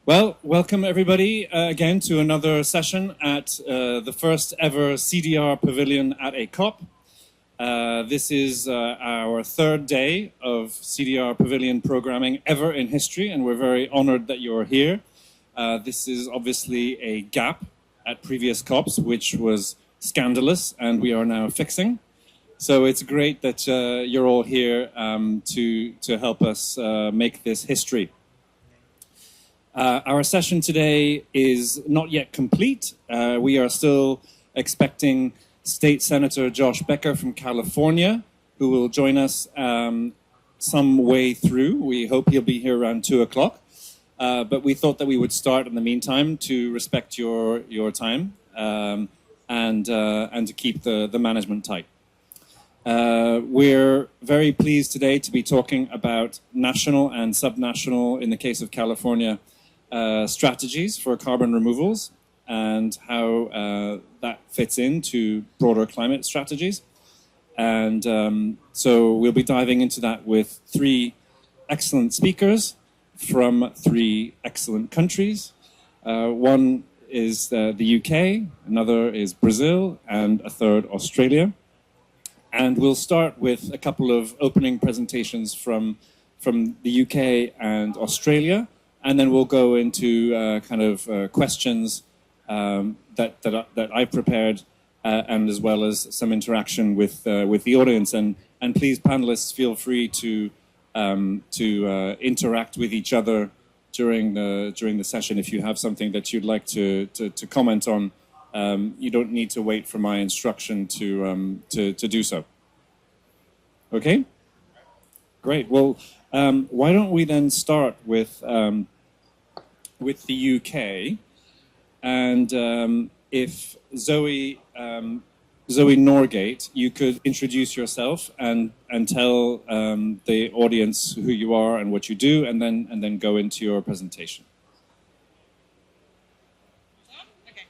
Well, welcome everybody again to another session at the first ever CDR Pavilion at a COP. This is our third day of CDR Pavilion programming ever in history, and we're very honored that you're here. This is obviously a gap at previous COPs, which was scandalous, and we are now fixing. So it's great that you're all here to help us make this history. Our session today is not yet complete. We are still expecting State Senator Josh Becker from California, who will join us some way through. We hope he'll be here around 2 o'clock. But we thought that we would start in the meantime to respect your time and to keep the management tight. We're very pleased today to be talking about national and subnational, in the case of California, strategies for carbon removals and how that fits into broader climate strategies. And so we'll be diving into that with three excellent speakers from three excellent countries. One is the UK, another is Brazil, and a third Australia. And we'll start with a couple of opening presentations from the UK and Australia. And then we'll go into questions that I've prepared, and as well as some interaction with the audience. And please, panelists, feel free to interact with each other during the session. If you have something that you'd like to comment on, you don't need to wait for my instruction to do so. Okay, great. Well, why don't we then start with the UK, and if Zoe Norgate, you could introduce yourself and tell the audience who you are and what you do, and then go into your presentation. Okay.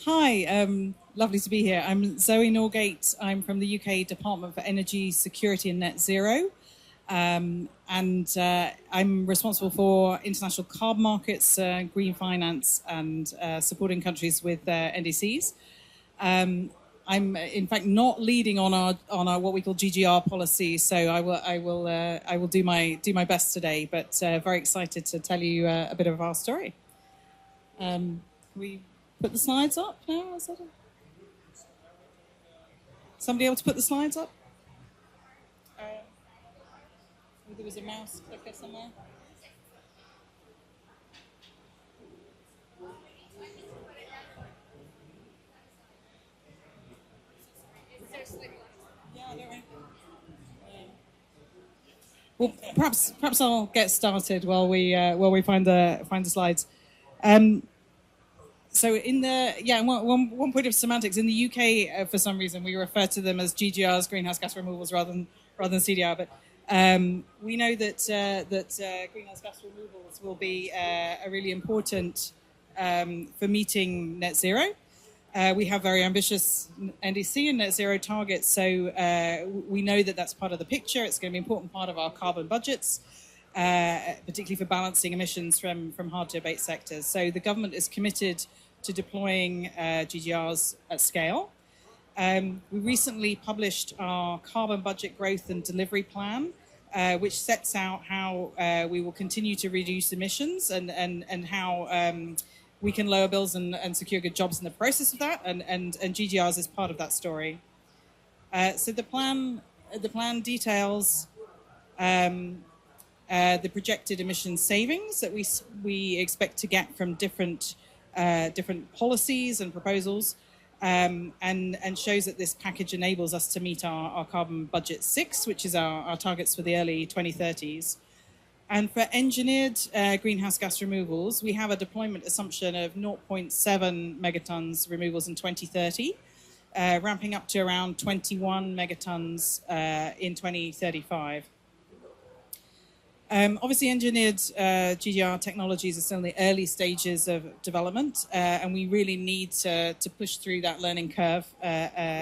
Hi, lovely to be here. I'm Zoe Norgate. I'm from the UK Department for Energy, Security and Net Zero. And I'm responsible for international carbon markets, green finance, and supporting countries with NDCs. I'm in fact not leading on our what we call GGR policy, so I will do my best today. But very excited to tell you a bit of our story. Can we put the slides up now? Is that somebody able to put the slides up? There was a mouse clicker somewhere. Yeah, don't worry. Well, perhaps I'll get started while we find the slides. So one point of semantics in the UK, for some reason we refer to them as GGRs, greenhouse gas removals, rather than CDR, but. We know that greenhouse gas removals will be a really important for meeting net zero. We have very ambitious NDC and net zero targets, so we know that that's part of the picture. It's going to be an important part of our carbon budgets, particularly for balancing emissions from hard to abate sectors. So the government is committed to deploying GGRs at scale. We recently published our carbon budget growth and delivery plan, which sets out how we will continue to reduce emissions and how we can lower bills and secure good jobs in the process of that. And GGRs is part of that story. So the plan details the projected emission savings that we expect to get from different policies and proposals. And shows that this package enables us to meet our carbon budget 6, which is our targets for the early 2030s. And for engineered greenhouse gas removals, we have a deployment assumption of 0.7 megatons removals in 2030, ramping up to around 21 megatons in 2035. Obviously, engineered GGR technologies are still in the early stages of development, and we really need to push through that learning curve, and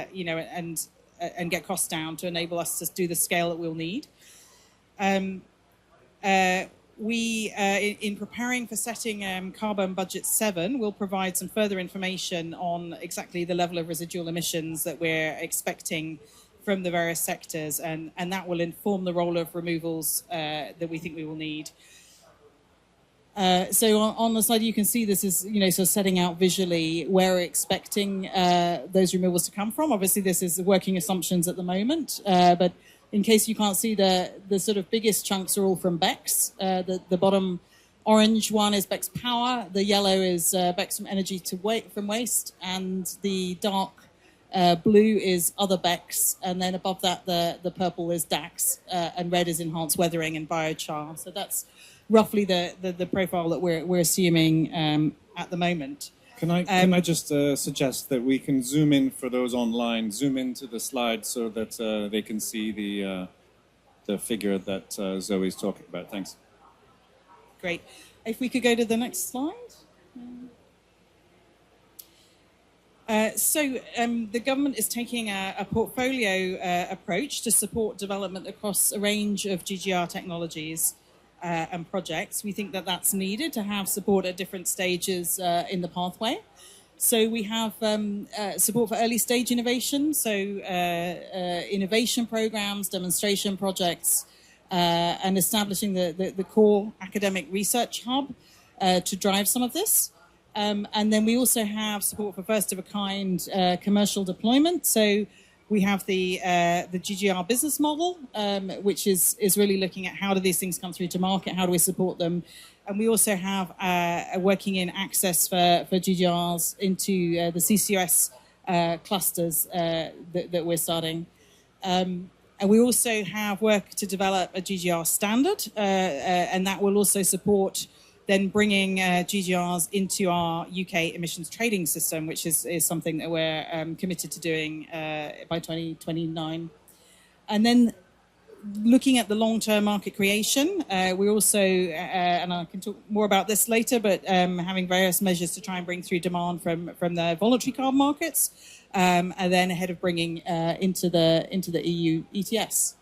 get costs down to enable us to do the scale that we'll need. We, in preparing for setting Carbon Budget 7, will provide some further information on exactly the level of residual emissions that we're expecting from the various sectors, and that will inform the role of removals that we think we will need. So on the slide, you can see this is, sort of setting out visually where we're expecting those removals to come from. Obviously, this is working assumptions at the moment, but in case you can't see, the sort of biggest chunks are all from BECCS. The bottom orange one is BECCS Power, the yellow is BECCS from Energy from Waste, and the dark blue is other BECCS, and then above that, the purple is DAX, and red is Enhanced Weathering and Biochar. So that's roughly the profile that we're assuming at the moment. Can I just suggest that we can zoom in for those online, zoom into the slide so that they can see the figure that Zoe's talking about. Thanks. Great. If we could go to the next slide. So the government is taking a portfolio approach to support development across a range of GGR technologies and projects. We think that that's needed to have support at different stages in the pathway. So we have support for early stage innovation, so innovation programs, demonstration projects, and establishing the core academic research hub to drive some of this. And then we also have support for first-of-a-kind commercial deployment. So we have the GGR business model, which is really looking at how do these things come through to market, how do we support them. And we also have working in access for GGRs into the CCUS clusters that we're starting. And we also have work to develop a GGR standard, and that will also support then bringing GGRs into our UK emissions trading system, which is something that we're committed to doing by 2029. And then looking at the long-term market creation, we're also, and I can talk more about this later, but having various measures to try and bring through demand from the voluntary carbon markets, and then ahead of bringing into the EU ETS.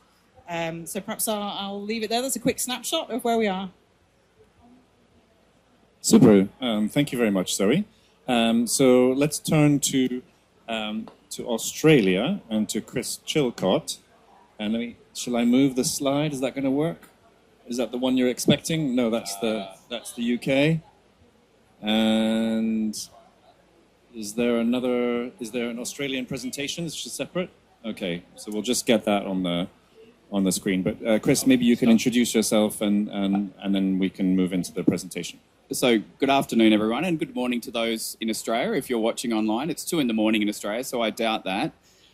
So perhaps I'll leave it there. That's a quick snapshot of where we are. Super. Thank you very much, Zoe. So let's turn to Australia and to Chris Chilcott. And shall I move the slide? Is that going to work? Is that the one you're expecting? No, that's the UK. And is there an Australian presentation? It's just separate? Okay, so we'll just get that on the screen. But Chris, maybe you can introduce yourself and then we can move into the presentation. So good afternoon, everyone, and good morning to those in Australia. If you're watching online, it's 2 a.m. in Australia, so I doubt that.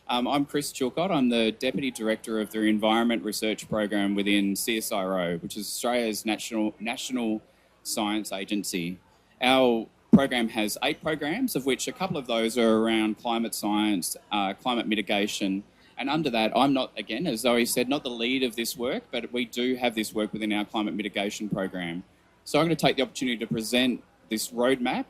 I'm Chris Chilcott. I'm the Deputy Director of the Environment Research Program within CSIRO, which is Australia's national science agency. Our program has 8 programs, of which a couple of those are around climate science, climate mitigation, and under that, I'm not, again, as Zoe said, not the lead of this work, but we do have this work within our climate mitigation program. So I'm going to take the opportunity to present this roadmap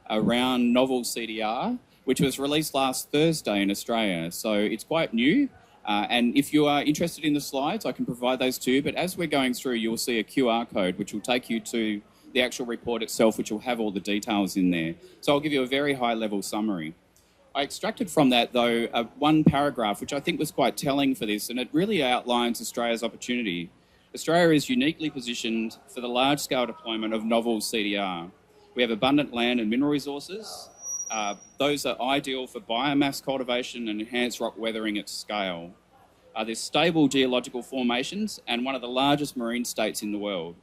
around novel CDR, which was released last Thursday in Australia. So it's quite new. And if you are interested in the slides, I can provide those to you. But as we're going through, you'll see a QR code, which will take you to the actual report itself, which will have all the details in there. So I'll give you a very high-level summary. I extracted from that, though, one paragraph, which I think was quite telling for this, and it really outlines Australia's opportunity. Australia is uniquely positioned for the large-scale deployment of novel CDR. We have abundant land and mineral resources. Those are ideal for biomass cultivation and enhanced rock weathering at scale. There's stable geological formations and one of the largest marine states in the world,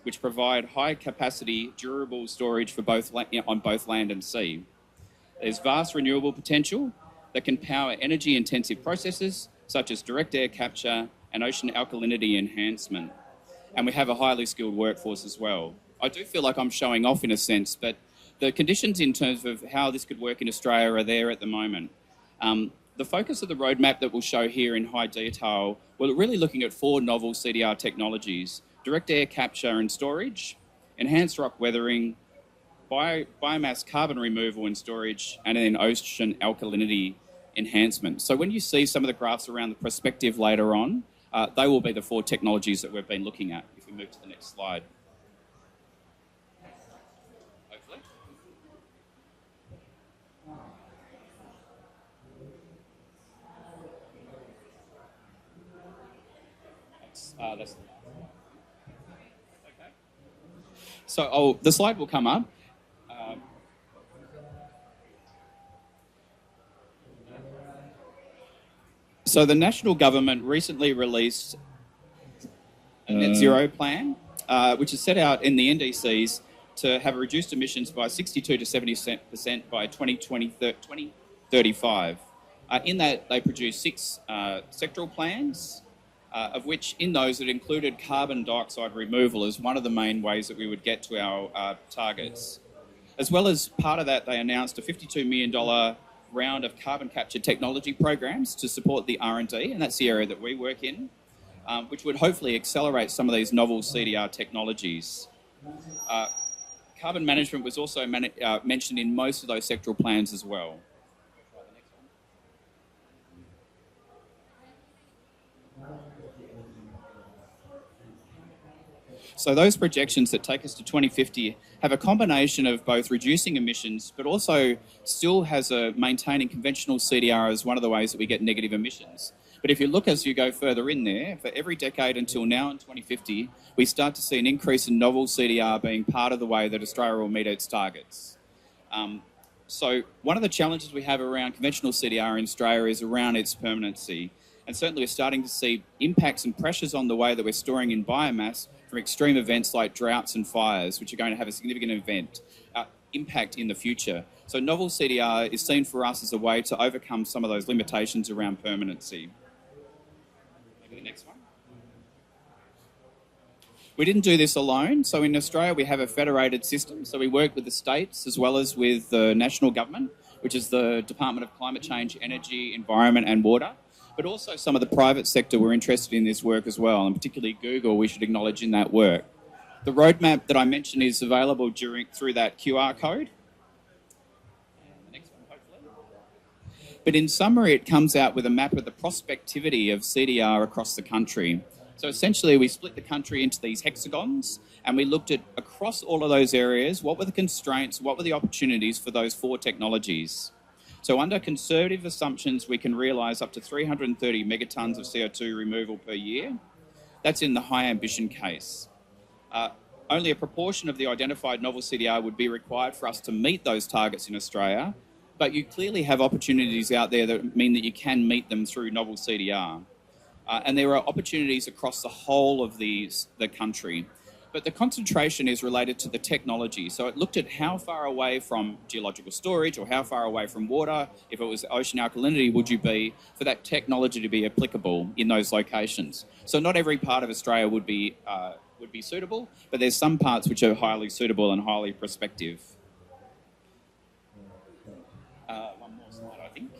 which provide high-capacity, durable storage for on both land and sea. There's vast renewable potential that can power energy-intensive processes such as direct air capture and ocean alkalinity enhancement. And we have a highly skilled workforce as well. I do feel like I'm showing off in a sense, but the conditions in terms of how this could work in Australia are there at the moment. The focus of the roadmap that we'll show here in high detail, we're really looking at 4 novel CDR technologies: direct air capture and storage, enhanced rock weathering, biomass carbon removal and storage, and then ocean alkalinity enhancement. So when you see some of the graphs around the perspective later on, they will be the 4 technologies that we've been looking at. If we move to the next slide. That's okay. So the slide will come up. So the national government recently released a net zero plan, which is set out in the NDCs to have reduced emissions by 62 to 70% by 2035. In that, they produced 6 sectoral plans, of which in those it included carbon dioxide removal as one of the main ways that we would get to our targets. As well as part of that, they announced a $52 million round of carbon capture technology programs to support the R&D, and that's the area that we work in, which would hopefully accelerate some of these novel CDR technologies. Carbon management was also mentioned in most of those sectoral plans as well. So those projections that take us to 2050 have a combination of both reducing emissions, but also still has maintaining conventional CDR as one of the ways that we get negative emissions. But if you look as you go further in there, for every decade until now in 2050, we start to see an increase in novel CDR being part of the way that Australia will meet its targets. So one of the challenges we have around conventional CDR in Australia is around its permanency. And certainly we're starting to see impacts and pressures on the way that we're storing in biomass from extreme events like droughts and fires, which are going to have a significant impact in the future. So novel CDR is seen for us as a way to overcome some of those limitations around permanency. Maybe the next one. We didn't do this alone. So in Australia, we have a federated system. So we work with the states as well as with the national government, which is the Department of Climate Change, Energy, Environment and Water. But also some of the private sector were interested in this work as well, and particularly Google, we should acknowledge in that work. The roadmap that I mentioned is available through that QR code. The next one, hopefully. But in summary, it comes out with a map of the prospectivity of CDR across the country. So essentially, we split the country into these hexagons, and we looked at across all of those areas, what were the constraints, what were the opportunities for those 4 technologies. So under conservative assumptions, we can realise up to 330 megatons of CO2 removal per year. That's in the high ambition case. Only a proportion of the identified novel CDR would be required for us to meet those targets in Australia, but you clearly have opportunities out there that mean that you can meet them through novel CDR. And there are opportunities across the whole of the country. But the concentration is related to the technology. So it looked at how far away from geological storage or how far away from water, if it was ocean alkalinity, would you be for that technology to be applicable in those locations. So not every part of Australia would be suitable, but there's some parts which are highly suitable and highly prospective. One more slide, I think.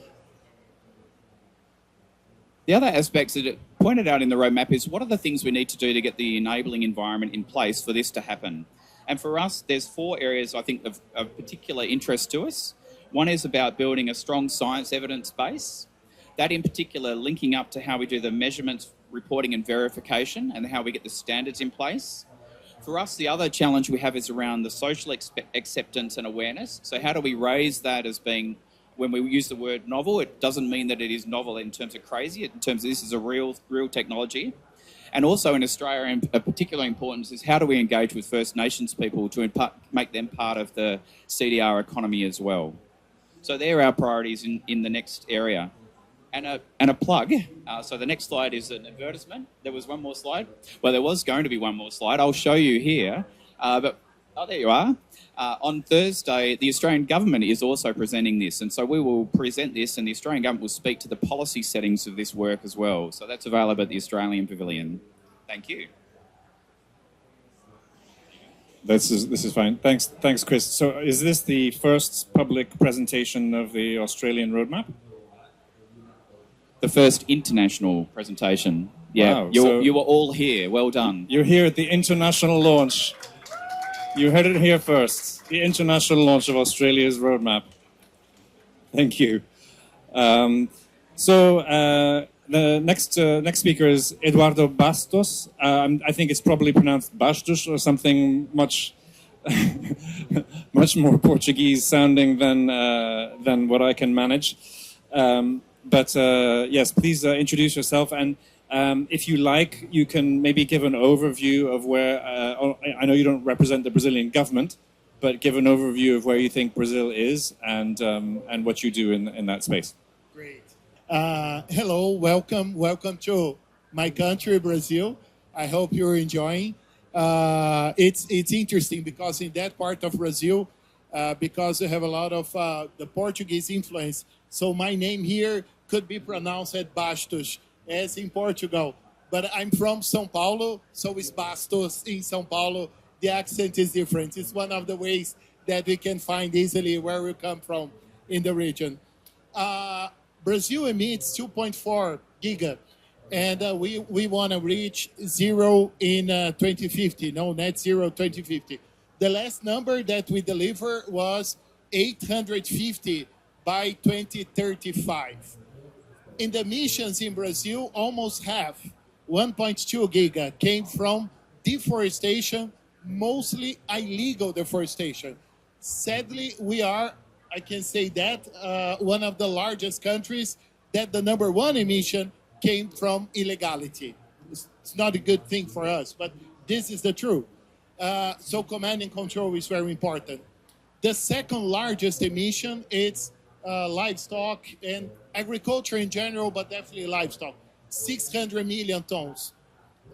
The other aspects that it pointed out in the roadmap is what are the things we need to do to get the enabling environment in place for this to happen. And for us, there's 4 areas I think of particular interest to us. One is about building a strong science evidence base. That in particular linking up to how we do the measurements, reporting and verification and how we get the standards in place. For us, the other challenge we have is around the social acceptance and awareness. So how do we raise that as being, when we use the word novel, it doesn't mean that it is novel in terms of crazy, in terms of this is a real technology. And also in Australia, of particular importance is how do we engage with First Nations people to make them part of the CDR economy as well. So they're our priorities in the next area. And a plug. So the next slide is an advertisement. There was one more slide. Well, there was going to be one more slide. I'll show you here. There you are. On Thursday, the Australian government is also presenting this. And so we will present this and the Australian government will speak to the policy settings of this work as well. So that's available at the Australian Pavilion. Thank you. This is fine. Thanks, Chris. So is this the first public presentation of the Australian roadmap? The first international presentation. Yeah, wow. You were all here. Well done. You're here at the international launch. You heard it here first. The international launch of Australia's roadmap. Thank you. The next speaker is Eduardo Bastos. I think it's probably pronounced Bastos or something much much more Portuguese sounding than what I can manage. Yes, please introduce yourself. And If you like, you can maybe give an overview of where, I know you don't represent the Brazilian government, but give an overview of where you think Brazil is and what you do in that space. Great. Hello, welcome to my country, Brazil. I hope you're enjoying. It's interesting because in that part of Brazil, because we have a lot of the Portuguese influence, so my name here could be pronounced as Bastos, as in Portugal. But I'm from São Paulo, so it's Bastos in São Paulo. The accent is different. It's one of the ways that we can find easily where we come from in the region. Brazil emits 2.4 giga, and we want to reach zero in 2050, net zero 2050. The last number that we delivered was 850 by 2035. In the emissions in Brazil, almost half, 1.2 giga, came from deforestation, mostly illegal deforestation. Sadly, we are, I can say that, one of the largest countries that the number one emission came from illegality. It's not a good thing for us, but this is the truth. So command and control is very important. The second largest emission is livestock and agriculture in general, but definitely livestock, 600 million tons.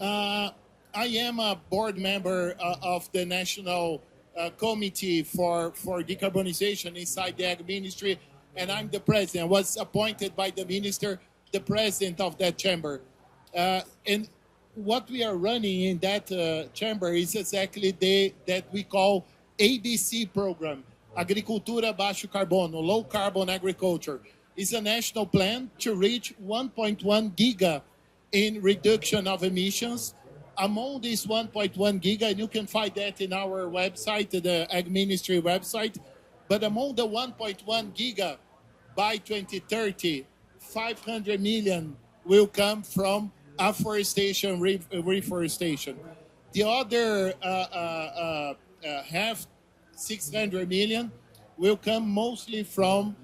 I am a board member of the National Committee for Decarbonization inside the Ag Ministry, and I'm the president. I was appointed by the minister, the president of that chamber. And what we are running in that chamber is exactly that we call ABC program, Agricultura Baixo Carbono, Low Carbon Agriculture. It's a national plan to reach 1.1 giga in reduction of emissions. Among this 1.1 giga, and you can find that in our website, the Ag Ministry website, but among the 1.1 giga by 2030, 500 million will come from afforestation, reforestation. The other half, 600 million, will come mostly from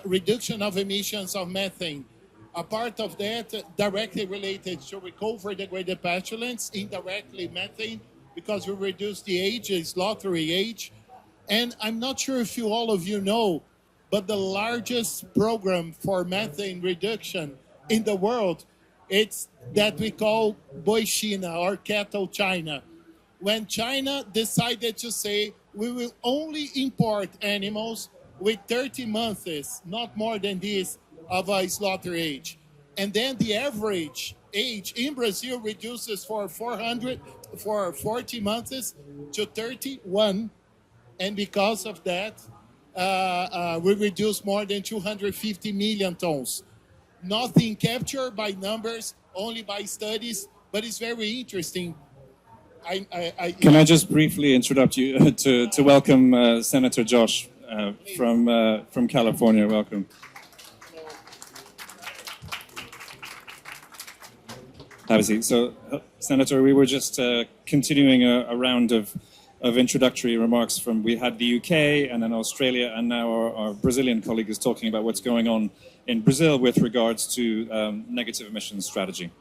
reduction of emissions of methane. A part of that directly related to recover degraded pathogens, indirectly methane, because we reduce the age, the slaughtering age. And I'm not sure if all of you know, but the largest program for methane reduction in the world, it's that we call Boi China or Cattle China. When China decided to say we will only import animals with 30 months, not more than this, of a slaughter age. And then the average age in Brazil reduces for 40 months to 31. And because of that, we reduce more than 250 million tons. Nothing captured by numbers, only by studies, but it's very interesting. Can I just briefly interrupt you to welcome Senator Josh from California? Welcome. Have a seat. So, Senator, we were just continuing a round of introductory remarks from, we had the UK and then Australia, and now our Brazilian colleague is talking about what's going on in Brazil with regards to negative emissions strategy.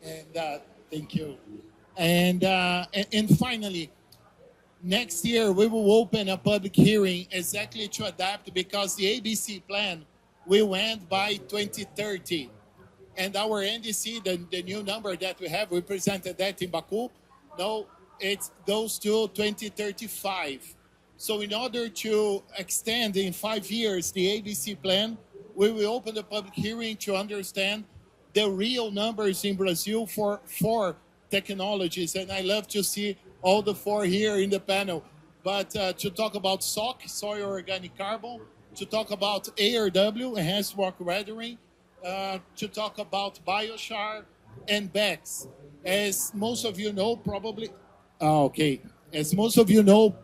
And thank you. And finally, next year we will open a public hearing exactly to adapt, because the ABC plan will end by 2030. And our NDC, the new number that we have, we presented that in Baku. No, it goes to 2035. So in order to extend in 5 years the ABC plan, we will open the public hearing to understand the real numbers in Brazil for 4 technologies. And I love to see all the 4 here in the panel. But to talk about SOC, soil organic carbon, to talk about ARW, enhanced rock weathering, to talk about biochar and BECS. As most of you know, probably, as most of you know,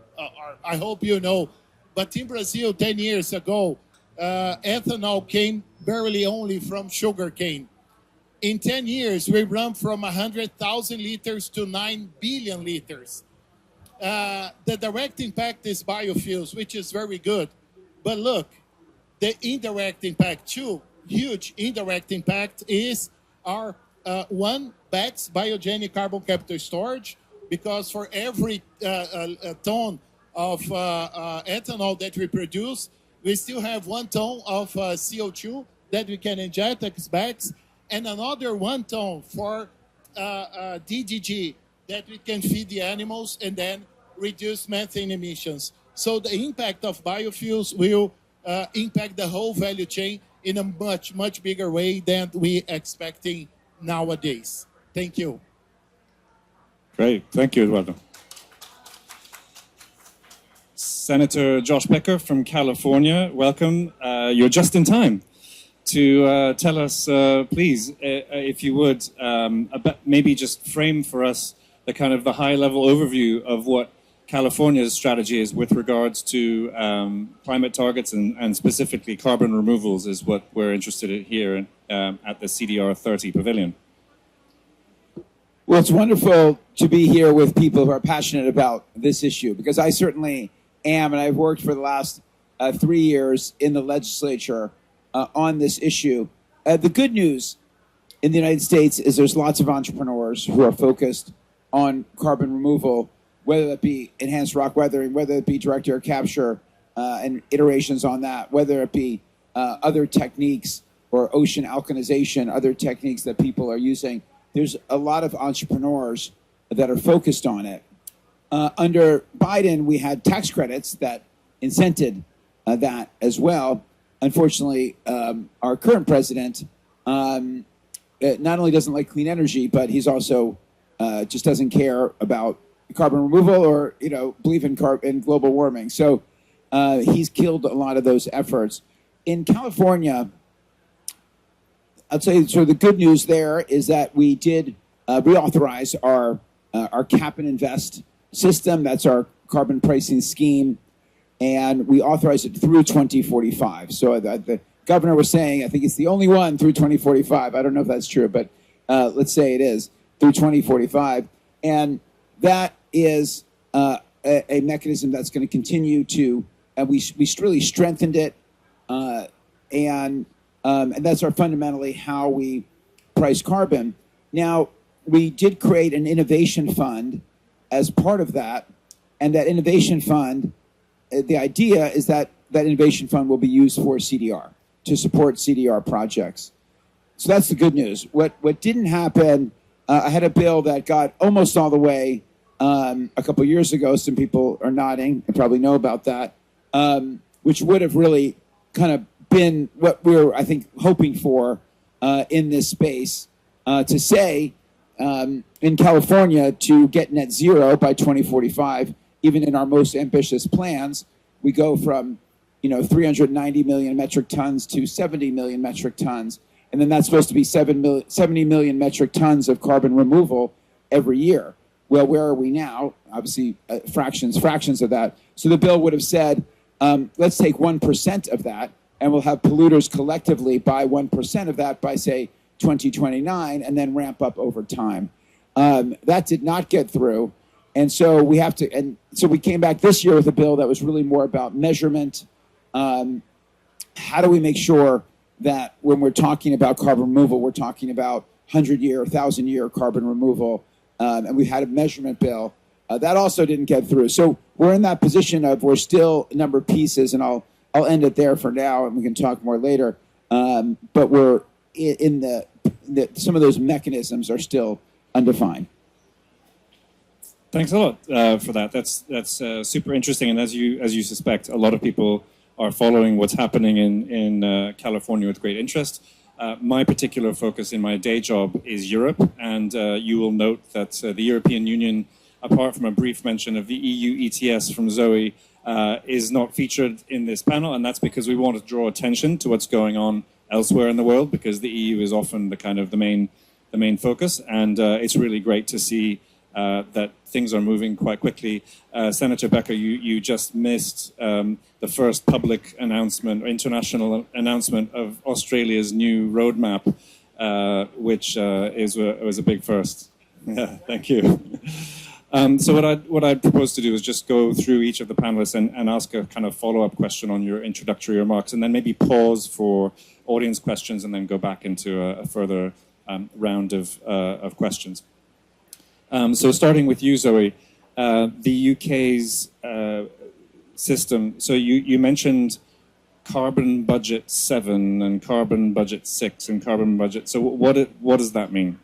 I hope you know, but in Brazil 10 years ago, ethanol came barely only from sugarcane. In 10 years, we run from 100,000 liters to 9 billion liters. The direct impact is biofuels, which is very good. But look, the indirect impact too, huge indirect impact, is our one BECS, biogenic carbon capture storage, because for every ton of ethanol that we produce, we still have 1 ton of CO2 that we can inject as BECS, and another 1 ton for DDG that we can feed the animals and then reduce methane emissions. So the impact of biofuels will impact the whole value chain in a much, much bigger way than we expecting nowadays. Thank you. Great. Thank you, Eduardo. Senator Josh Becker from California, welcome. You're just in time to tell us, please, if you would, maybe just frame for us the kind of the high-level overview of what California's strategy is with regards to climate targets and specifically carbon removals is what we're interested in here at the CDR 30 Pavilion. Well, it's wonderful to be here with people who are passionate about this issue, because I certainly am, and I've worked for the last 3 years in the legislature on this issue. The good news in the United States is there's lots of entrepreneurs who are focused on carbon removal, whether that be enhanced rock weathering, whether it be direct air capture and iterations on that, whether it be other techniques or ocean alkalization, other techniques that people are using. There's a lot of entrepreneurs that are focused on it. Under Biden, we had tax credits that incented that as well. Unfortunately, our current president not only doesn't like clean energy, but he's also just doesn't care about carbon removal or believe in global warming. So he's killed a lot of those efforts. In California, I'll tell you, so the good news there is that we did reauthorize our cap and invest system. That's our carbon pricing scheme, and we authorized it through 2045. So the governor was saying, I think it's the only one through 2045. I don't know if that's true, but let's say it is through 2045. And that is a mechanism that's going to continue to, and we really strengthened it, and that's fundamentally how we price carbon. Now, we did create an innovation fund as part of that, and that innovation fund, the idea is that that innovation fund will be used for CDR, to support CDR projects. So that's the good news. What didn't happen, I had a bill that got almost all the way a couple years ago. Some people are nodding and probably know about that, which would have really kind of been what we were, I think, hoping for in this space, to say in California to get net zero by 2045. Even in our most ambitious plans, we go from 390 million metric tons to 70 million metric tons, and then that's supposed to be 70 million metric tons of carbon removal every year. Well, where are we now? Obviously, fractions of that. So the bill would have said, let's take 1% of that, and we'll have polluters collectively buy 1% of that by, say, 2029, and then ramp up over time. That did not get through, and so we have to. And so we came back this year with a bill that was really more about measurement. How do we make sure that when we're talking about carbon removal, we're talking about 100-year, 1,000-year carbon removal, and we had a measurement bill that also didn't get through. So we're in that position of we're still a number of pieces, and I'll end it there for now, and we can talk more later. But we're in the some of those mechanisms are still undefined. Thanks a lot for that. That's super interesting, and as you suspect, a lot of people are following what's happening in California with great interest. My particular focus in my day job is Europe, and you will note that the European Union, apart from a brief mention of the EU ETS from Zoe, is not featured in this panel, and that's because we want to draw attention to what's going on elsewhere in the world, because the EU is often the main focus, and it's really great to see that things are moving quite quickly. Senator Becker, you just missed the first public announcement, or international announcement of Australia's new roadmap, which was a big first. Yeah, thank you. So what I'd propose to do is just go through each of the panelists and ask a kind of follow-up question on your introductory remarks, and then maybe pause for audience questions and then go back into a further round of questions. So starting with you, Zoe, the UK's system. So you mentioned carbon budget 7 and carbon budget 6 and carbon budget. So what does that mean?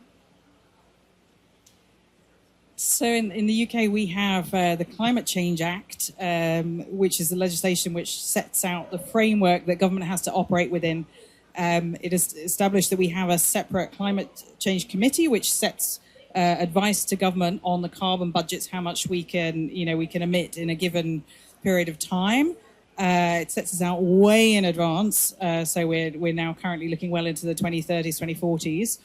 So in the UK, we have the Climate Change Act, which is the legislation which sets out the framework that government has to operate within. It is established that we have a separate climate change committee, which sets advice to government on the carbon budgets, how much we can emit in a given period of time. It sets us out way in advance. So we're now currently looking well into the 2030s, 2040s.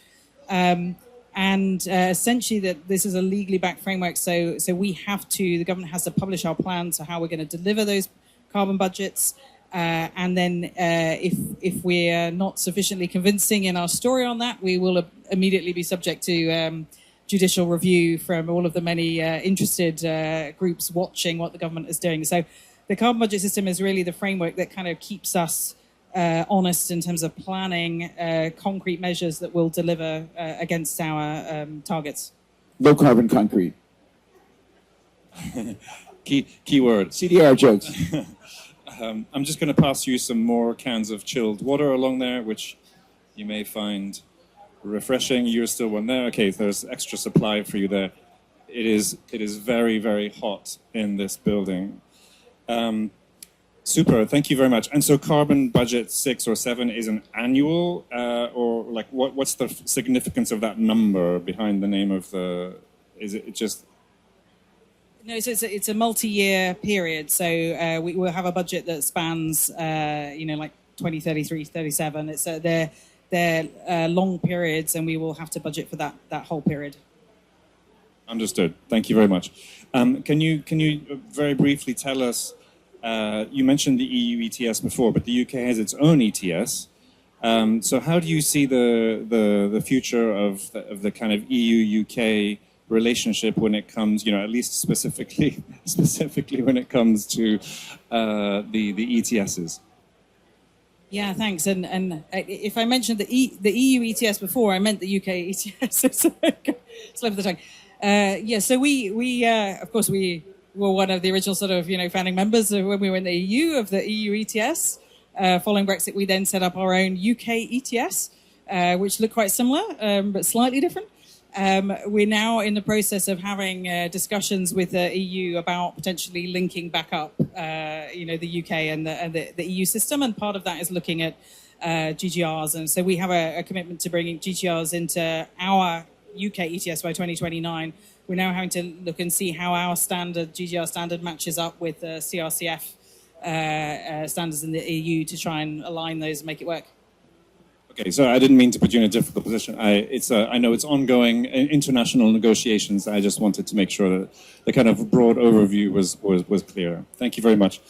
And essentially that this is a legally backed framework. So the government has to publish our plans for how we're going to deliver those carbon budgets. And then if we're not sufficiently convincing in our story on that, we will immediately be subject to judicial review from all of the many interested groups watching what the government is doing. So the carbon budget system is really the framework that kind of keeps us honest in terms of planning concrete measures that will deliver against our targets. Low carbon concrete. Key word. CDR jokes. I'm just going to pass you some more cans of chilled water along there, which you may find refreshing. You're still one there. Okay, there's extra supply for you there. It is very, very hot in this building. Super, thank you very much. And so carbon budget 6 or 7 is an annual, or like what's the significance of that number behind the name of the, is it just? No, so it's a multi-year period. So we will have a budget that spans, like 2033, 37. It's they're long periods, and we will have to budget for that whole period. Understood. Thank you very much. Can you very briefly tell us? You mentioned the EU ETS before, but the UK has its own ETS. So how do you see the future of the kind of EU UK relationship when it comes, at least specifically when it comes to the ETSs? Yeah, thanks. And if I mentioned the EU ETS before, I meant the UK ETS. Slip of the tongue. So we of course we were one of the original sort of founding members of when we were in the EU of the EU ETS. Following Brexit, we then set up our own UK ETS, which looked quite similar but slightly different. We're now in the process of having discussions with the EU about potentially linking back up, the UK and the EU system, and part of that is looking at GGRs. And so we have a commitment to bringing GGRs into our UK ETS by 2029. We're now having to look and see how our GGR standard matches up with the CRCF standards in the EU to try and align those and make it work. Okay, so I didn't mean to put you in a difficult position. I know it's ongoing international negotiations. I just wanted to make sure that the kind of broad overview was clear. Thank you very much.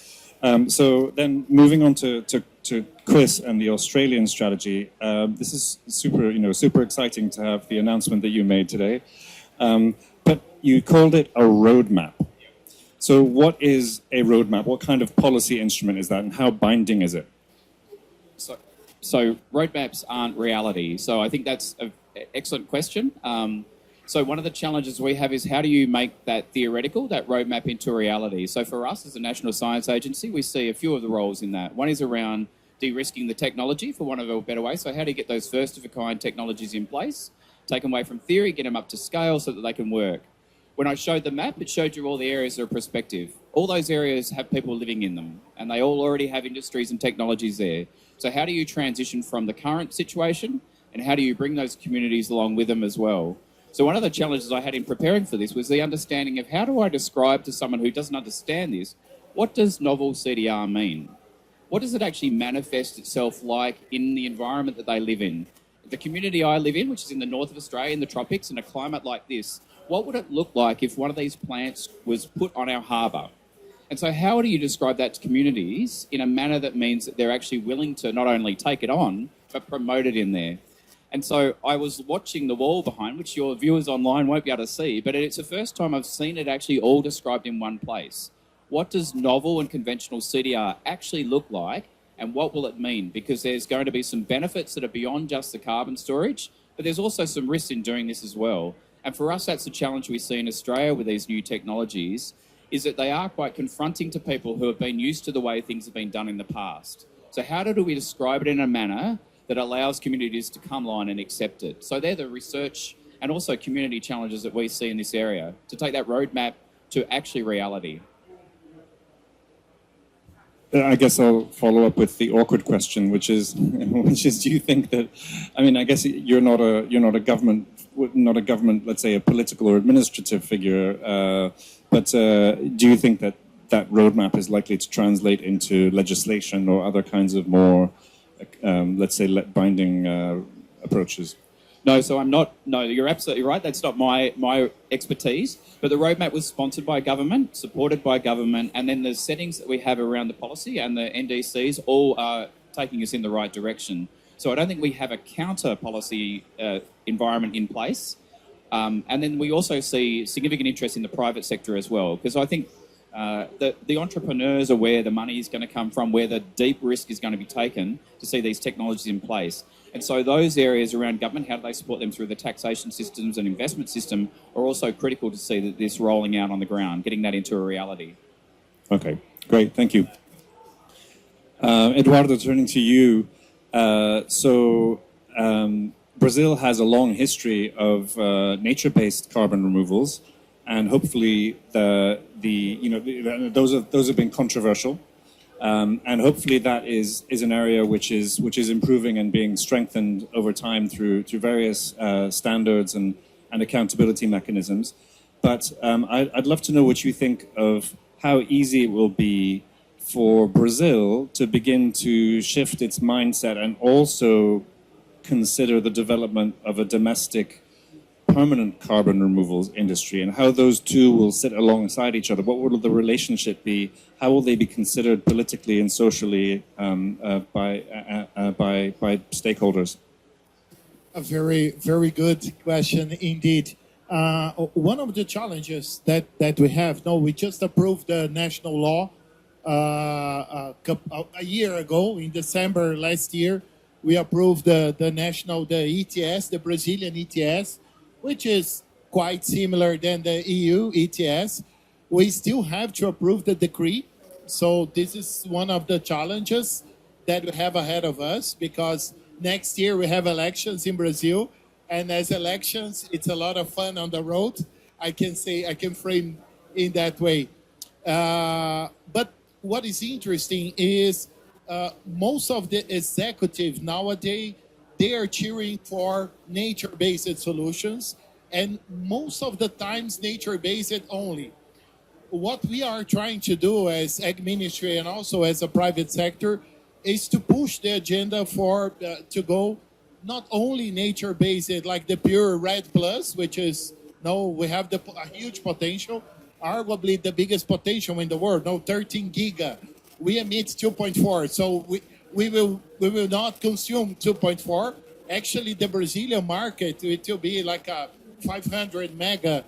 So then moving on to Chris and the Australian strategy. This is super exciting to have the announcement that you made today. But you called it a roadmap. So what is a roadmap? What kind of policy instrument is that, and how binding is it? So roadmaps aren't reality. So I think that's an excellent question. So one of the challenges we have is how do you make that theoretical, that roadmap into reality? So for us as a National Science Agency, we see a few of the roles in that. One is around de-risking the technology, for want of a better way. So how do you get those first-of-a-kind technologies in place, take them away from theory, get them up to scale so that they can work? When I showed the map, it showed you all the areas that are prospective. All those areas have people living in them, and they all already have industries and technologies there. So how do you transition from the current situation, and how do you bring those communities along with them as well? So one of the challenges I had in preparing for this was the understanding of how do I describe to someone who doesn't understand this, what does novel CDR mean? What does it actually manifest itself like in the environment that they live in? The community I live in, which is in the north of Australia, in the tropics, in a climate like this, what would it look like if one of these plants was put on our harbour? And so how do you describe that to communities in a manner that means that they're actually willing to not only take it on, but promote it in there? And so I was watching the wall behind, which your viewers online won't be able to see, but it's the first time I've seen it actually all described in one place. What does novel and conventional CDR actually look like, and what will it mean? Because there's going to be some benefits that are beyond just the carbon storage, but there's also some risks in doing this as well. And for us, that's the challenge we see in Australia with these new technologies, is that they are quite confronting to people who have been used to the way things have been done in the past. So how do we describe it in a manner that allows communities to come on and accept it? So they're the research and also community challenges that we see in this area, to take that roadmap to actually reality. I guess I'll follow up with the awkward question, which is, do you think that? I mean, I guess you're not a government, let's say a political or administrative figure, but do you think that that roadmap is likely to translate into legislation or other kinds of more, let's say, binding approaches? No, so I'm not. No, you're absolutely right. That's not my expertise. But the roadmap was sponsored by government, supported by government, and then the settings that we have around the policy and the NDCs all are taking us in the right direction. So I don't think we have a counter policy environment in place. And then we also see significant interest in the private sector as well, because I think the entrepreneurs are where the money is going to come from, where the deep risk is going to be taken to see these technologies in place. And so those areas around government, how do they support them through the taxation systems and investment system, are also critical to see that this rolling out on the ground, getting that into a reality. Okay, great, thank you. Eduardo, turning to you. Brazil has a long history of nature-based carbon removals, and hopefully those have been controversial. And hopefully that is an area which is improving and being strengthened over time through various standards and accountability mechanisms. But I'd love to know what you think of how easy it will be for Brazil to begin to shift its mindset and also consider the development of a domestic permanent carbon removals industry, and how those two will sit alongside each other. What will the relationship be? How will they be considered politically and socially by stakeholders? A very, very good question indeed. One of the challenges that we have, we just approved the national law a year ago, in December last year. We approved the ETS, the Brazilian ETS, which is quite similar than the EU ETS. We still have to approve the decree. So this is one of the challenges that we have ahead of us, because next year we have elections in Brazil. And as elections, it's a lot of fun on the road. I can frame in that way. But what is interesting is most of the executives nowadays, they are cheering for nature-based solutions, and most of the times nature-based only. What we are trying to do as ag ministry and also as a private sector is to push the agenda to go not only nature-based, like the pure RED Plus, which is, we have a huge potential, arguably the biggest potential in the world, 13 giga. We emit 2.4, so we will not consume 2.4. Actually, the Brazilian market, it will be like a 500 mega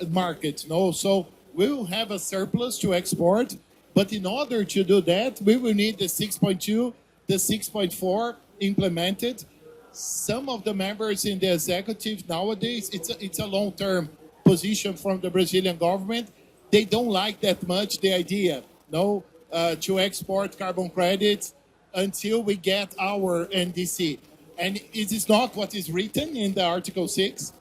market. So we will have a surplus to export, but in order to do that, we will need the 6.2, the 6.4 implemented. Some of the members in the executive nowadays, it's a long-term position from the Brazilian government. They don't like that much the idea, to export carbon credits until we get our NDC. And it is not what is written in the Article 6.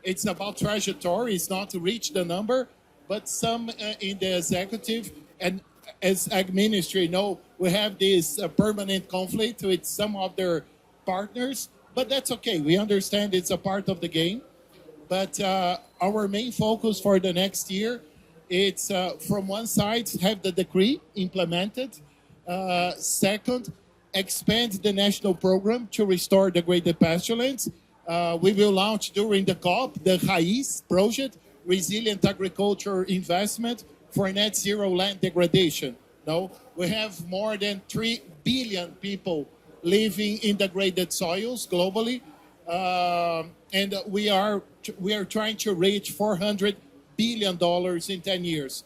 It's about trajectory. It's not to reach the number, but some in the executive and as ag ministry, we have this permanent conflict with some of their partners, but that's okay. We understand it's a part of the game. But our main focus for the next year, it's from one side, have the decree implemented. Second, expand the national program to restore degraded pasture-lands. We will launch during the COP the RAIZ project, Resilient Agriculture Investment for Net Zero Land Degradation. We have more than 3 billion people living in degraded soils globally, and we are trying to reach $400 billion in 10 years.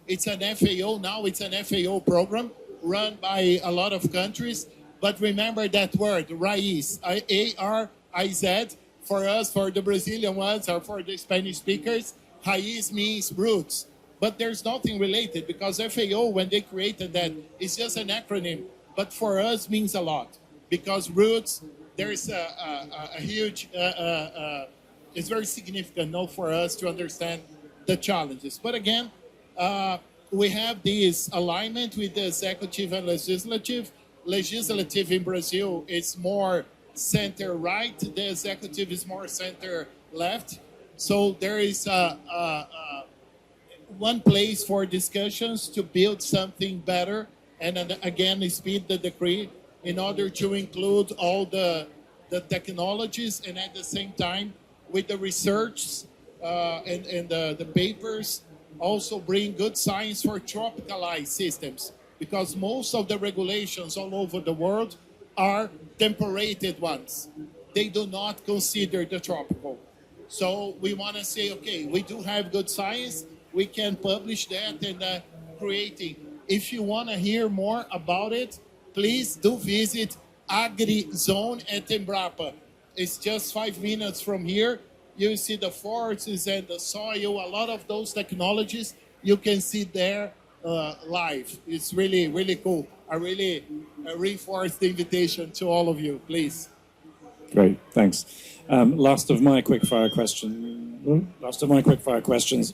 It's an FAO now. It's an FAO program run by a lot of countries. But remember that word, RAIZ, IZ. For us, for the Brazilian ones, or for the Spanish speakers, Raiz means roots. But there's nothing related, because FAO, when they created that, it's just an acronym. But for us, means a lot, because roots, there's a huge, it's very significant now for us to understand the challenges. But again, we have this alignment with the executive and legislative. Legislative in Brazil is more center right, the executive is more center left. So there is one place for discussions to build something better, and then again speed the decree in order to include all the technologies, and at the same time with the research and the papers also bring good science for tropicalized systems, because most of the regulations all over the world are temperated ones. They do not consider the tropical. So we want to say, okay, we do have good science, we can publish that and creating. If you want to hear more about it, please do visit AgriZone at Embrapa. It's just 5 minutes from here. You see the forests and the soil, a lot of those technologies you can see there live. It's really, really cool. I really reinforce the invitation to all of you, please. Great, thanks. Last of my quickfire questions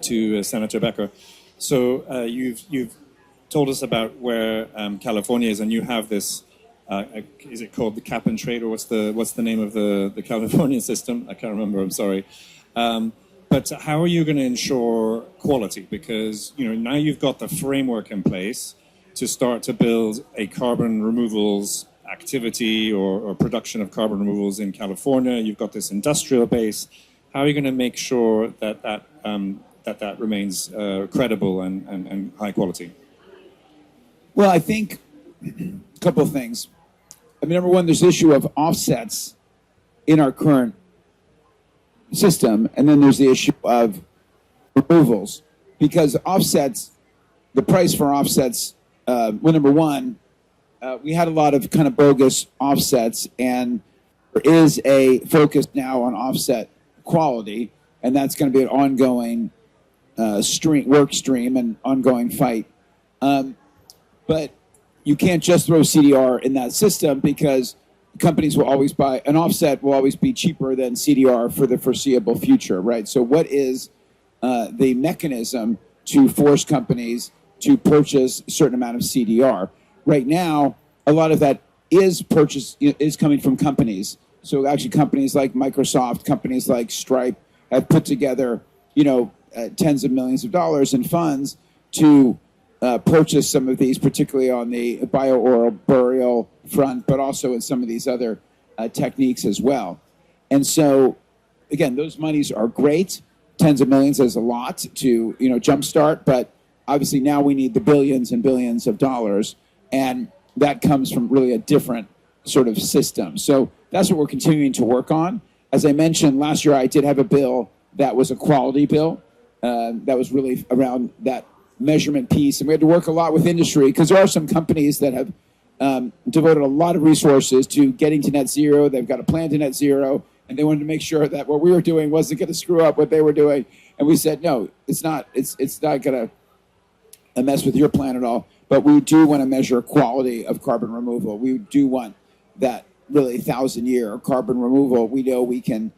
to Senator Becker. So you've told us about where California is, and you have this. Is it called the cap and trade, or what's the name of the California system? I can't remember. I'm sorry. But how are you going to ensure quality? Because now you've got the framework in place to start to build a carbon removals activity or production of carbon removals in California. You've got this industrial base. How are you going to make sure that remains credible and high quality? Well, I think a couple of things. I mean, number one, there's the issue of offsets in our current system, and then there's the issue of removals, because offsets, the price for offsets, well, number one, we had a lot of kind of bogus offsets, and there is a focus now on offset quality, and that's going to be an ongoing work stream and ongoing fight. But you can't just throw CDR in that system, because companies will always buy an offset, will always be cheaper than CDR for the foreseeable future, right? So what is the mechanism to force companies to purchase a certain amount of CDR? Right now, a lot of that is coming from companies. So actually companies like Microsoft, companies like Stripe have put together, tens of millions of dollars in funds to purchase some of these, particularly on the bio-oil burial front, but also in some of these other techniques as well. And so, again, those monies are great. Tens of millions is a lot to jumpstart, but obviously now we need the billions and billions of dollars, and that comes from really a different sort of system. So that's what we're continuing to work on. As I mentioned, last year I did have a bill that was a quality bill that was really around that measurement piece, and we had to work a lot with industry, because there are some companies that have devoted a lot of resources to getting to net zero. They've got a plan to net zero, and they wanted to make sure that what we were doing wasn't going to screw up what they were doing. And we said, no, it's not. It's not going to mess with your plan at all. But we do want to measure quality of carbon removal. We do want that really 1,000-year carbon removal. We know we can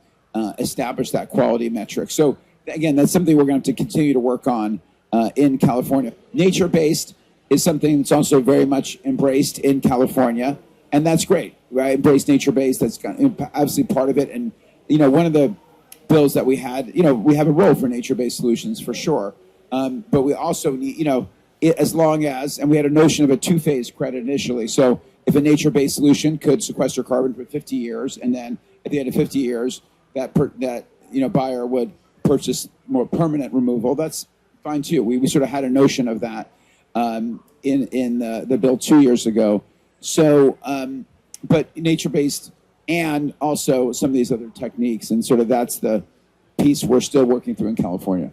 establish that quality metric. So again, that's something we're going to have to continue to work on in California. Nature-based is something that's also very much embraced in California, and that's great, right? Embrace nature-based, that's obviously part of it. And, one of the bills that we had, we have a role for nature-based solutions for sure, but we also need, as long as, and we had a notion of a two-phase credit initially. So if a nature-based solution could sequester carbon for 50 years, and then at the end of 50 years, that buyer would purchase more permanent removal, that's fine too. We sort of had a notion of that in the bill 2 years ago. So, but nature-based and also some of these other techniques, and sort of that's the piece we're still working through in California.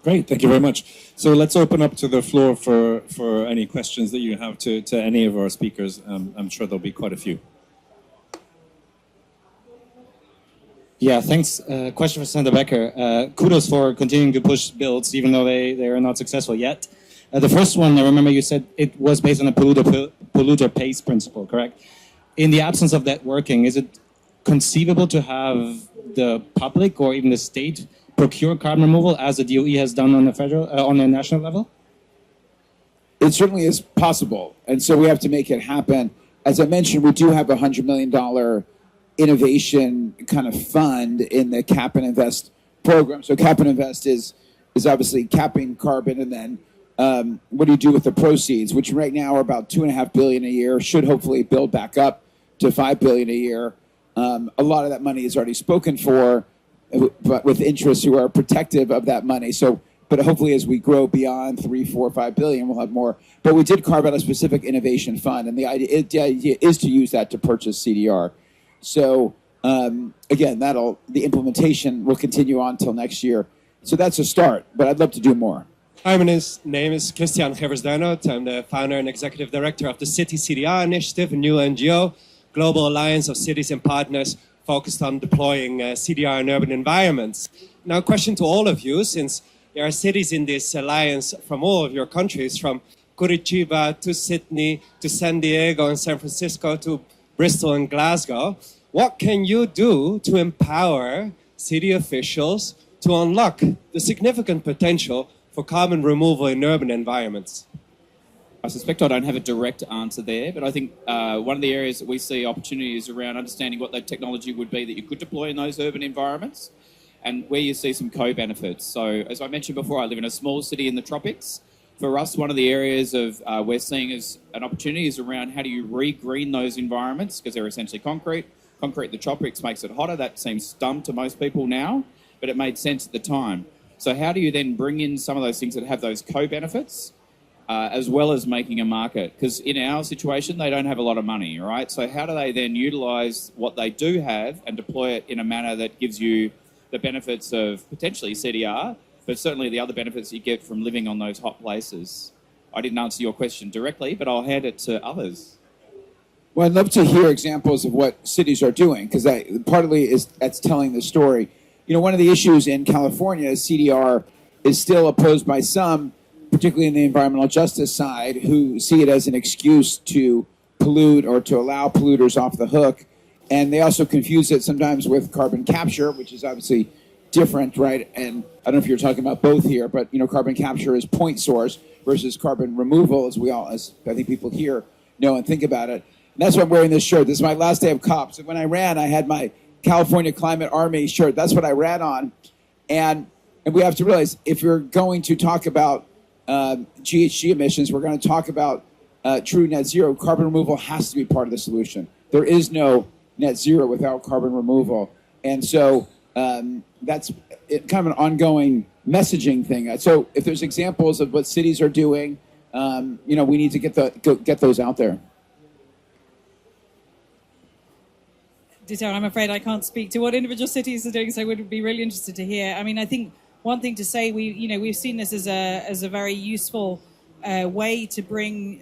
Great, thank you very much. So let's open up to the floor for any questions that you have to any of our speakers. I'm sure there'll be quite a few. Yeah, thanks. Question for Senator Becker. Kudos for continuing to push bills, even though they are not successful yet. The first one, I remember you said it was based on a polluter pays principle, correct? In the absence of that working, is it conceivable to have the public or even the state procure carbon removal as the DOE has done on the national level? It certainly is possible, and so we have to make it happen. As I mentioned, we do have a $100 million innovation kind of fund in the Cap and Invest program. So Cap and Invest is obviously capping carbon, and then what do you do with the proceeds, which right now are about $2.5 billion a year, should hopefully build back up to $5 billion a year. A lot of that money is already spoken for, but with interests who are protective of that money. So, but hopefully as we grow beyond 3, 4, 5 billion, we'll have more. But we did carve out a specific innovation fund, and the idea is to use that to purchase CDR. So again, the implementation will continue on until next year. So that's a start, but I'd love to do more. Hi, my name is Christian Geversduinhout. I'm the founder and executive director of the City CDR Initiative, a new NGO, global alliance of cities and partners focused on deploying CDR in urban environments. Now, a question to all of you, since there are cities in this alliance from all of your countries, from Curitiba to Sydney to San Diego and San Francisco to Bristol and Glasgow. What can you do to empower city officials to unlock the significant potential for carbon removal in urban environments? I suspect I don't have a direct answer there, but I think one of the areas that we see opportunities around understanding what that technology would be that you could deploy in those urban environments and where you see some co-benefits. So as I mentioned before, I live in a small city in the tropics. For us, one of the areas of we're seeing as an opportunity is around how do you re-green those environments, because they're essentially concrete. Concrete in the tropics makes it hotter. That seems dumb to most people now, but it made sense at the time. So how do you then bring in some of those things that have those co-benefits, as well as making a market? Because in our situation, they don't have a lot of money, right? So how do they then utilize what they do have and deploy it in a manner that gives you the benefits of potentially CDR, but certainly the other benefits you get from living on those hot places? I didn't answer your question directly, but I'll hand it to others. Well, I'd love to hear examples of what cities are doing, because partly that's telling the story. You know, one of the issues in California is CDR is still opposed by some, particularly in the environmental justice side, who see it as an excuse to pollute or to allow polluters off the hook. And they also confuse it sometimes with carbon capture, which is obviously different, right? And I don't know if you're talking about both here, but, you know, carbon capture is point source versus carbon removal, as I think people here know and think about it. And that's why I'm wearing this shirt. This is my last day of COP. So when I ran, I had my California Climate Army shirt. That's what I ran on. And we have to realize, if you're going to talk about GHG emissions, we're going to talk about true net zero. Carbon removal has to be part of the solution. There is no net zero without carbon removal. And so that's kind of an ongoing messaging thing. So if there's examples of what cities are doing, you know, we need to get those out there. Ditto, I'm afraid I can't speak to what individual cities are doing, so I would be really interested to hear. I mean, I think one thing to say, we've seen this as a very useful way to bring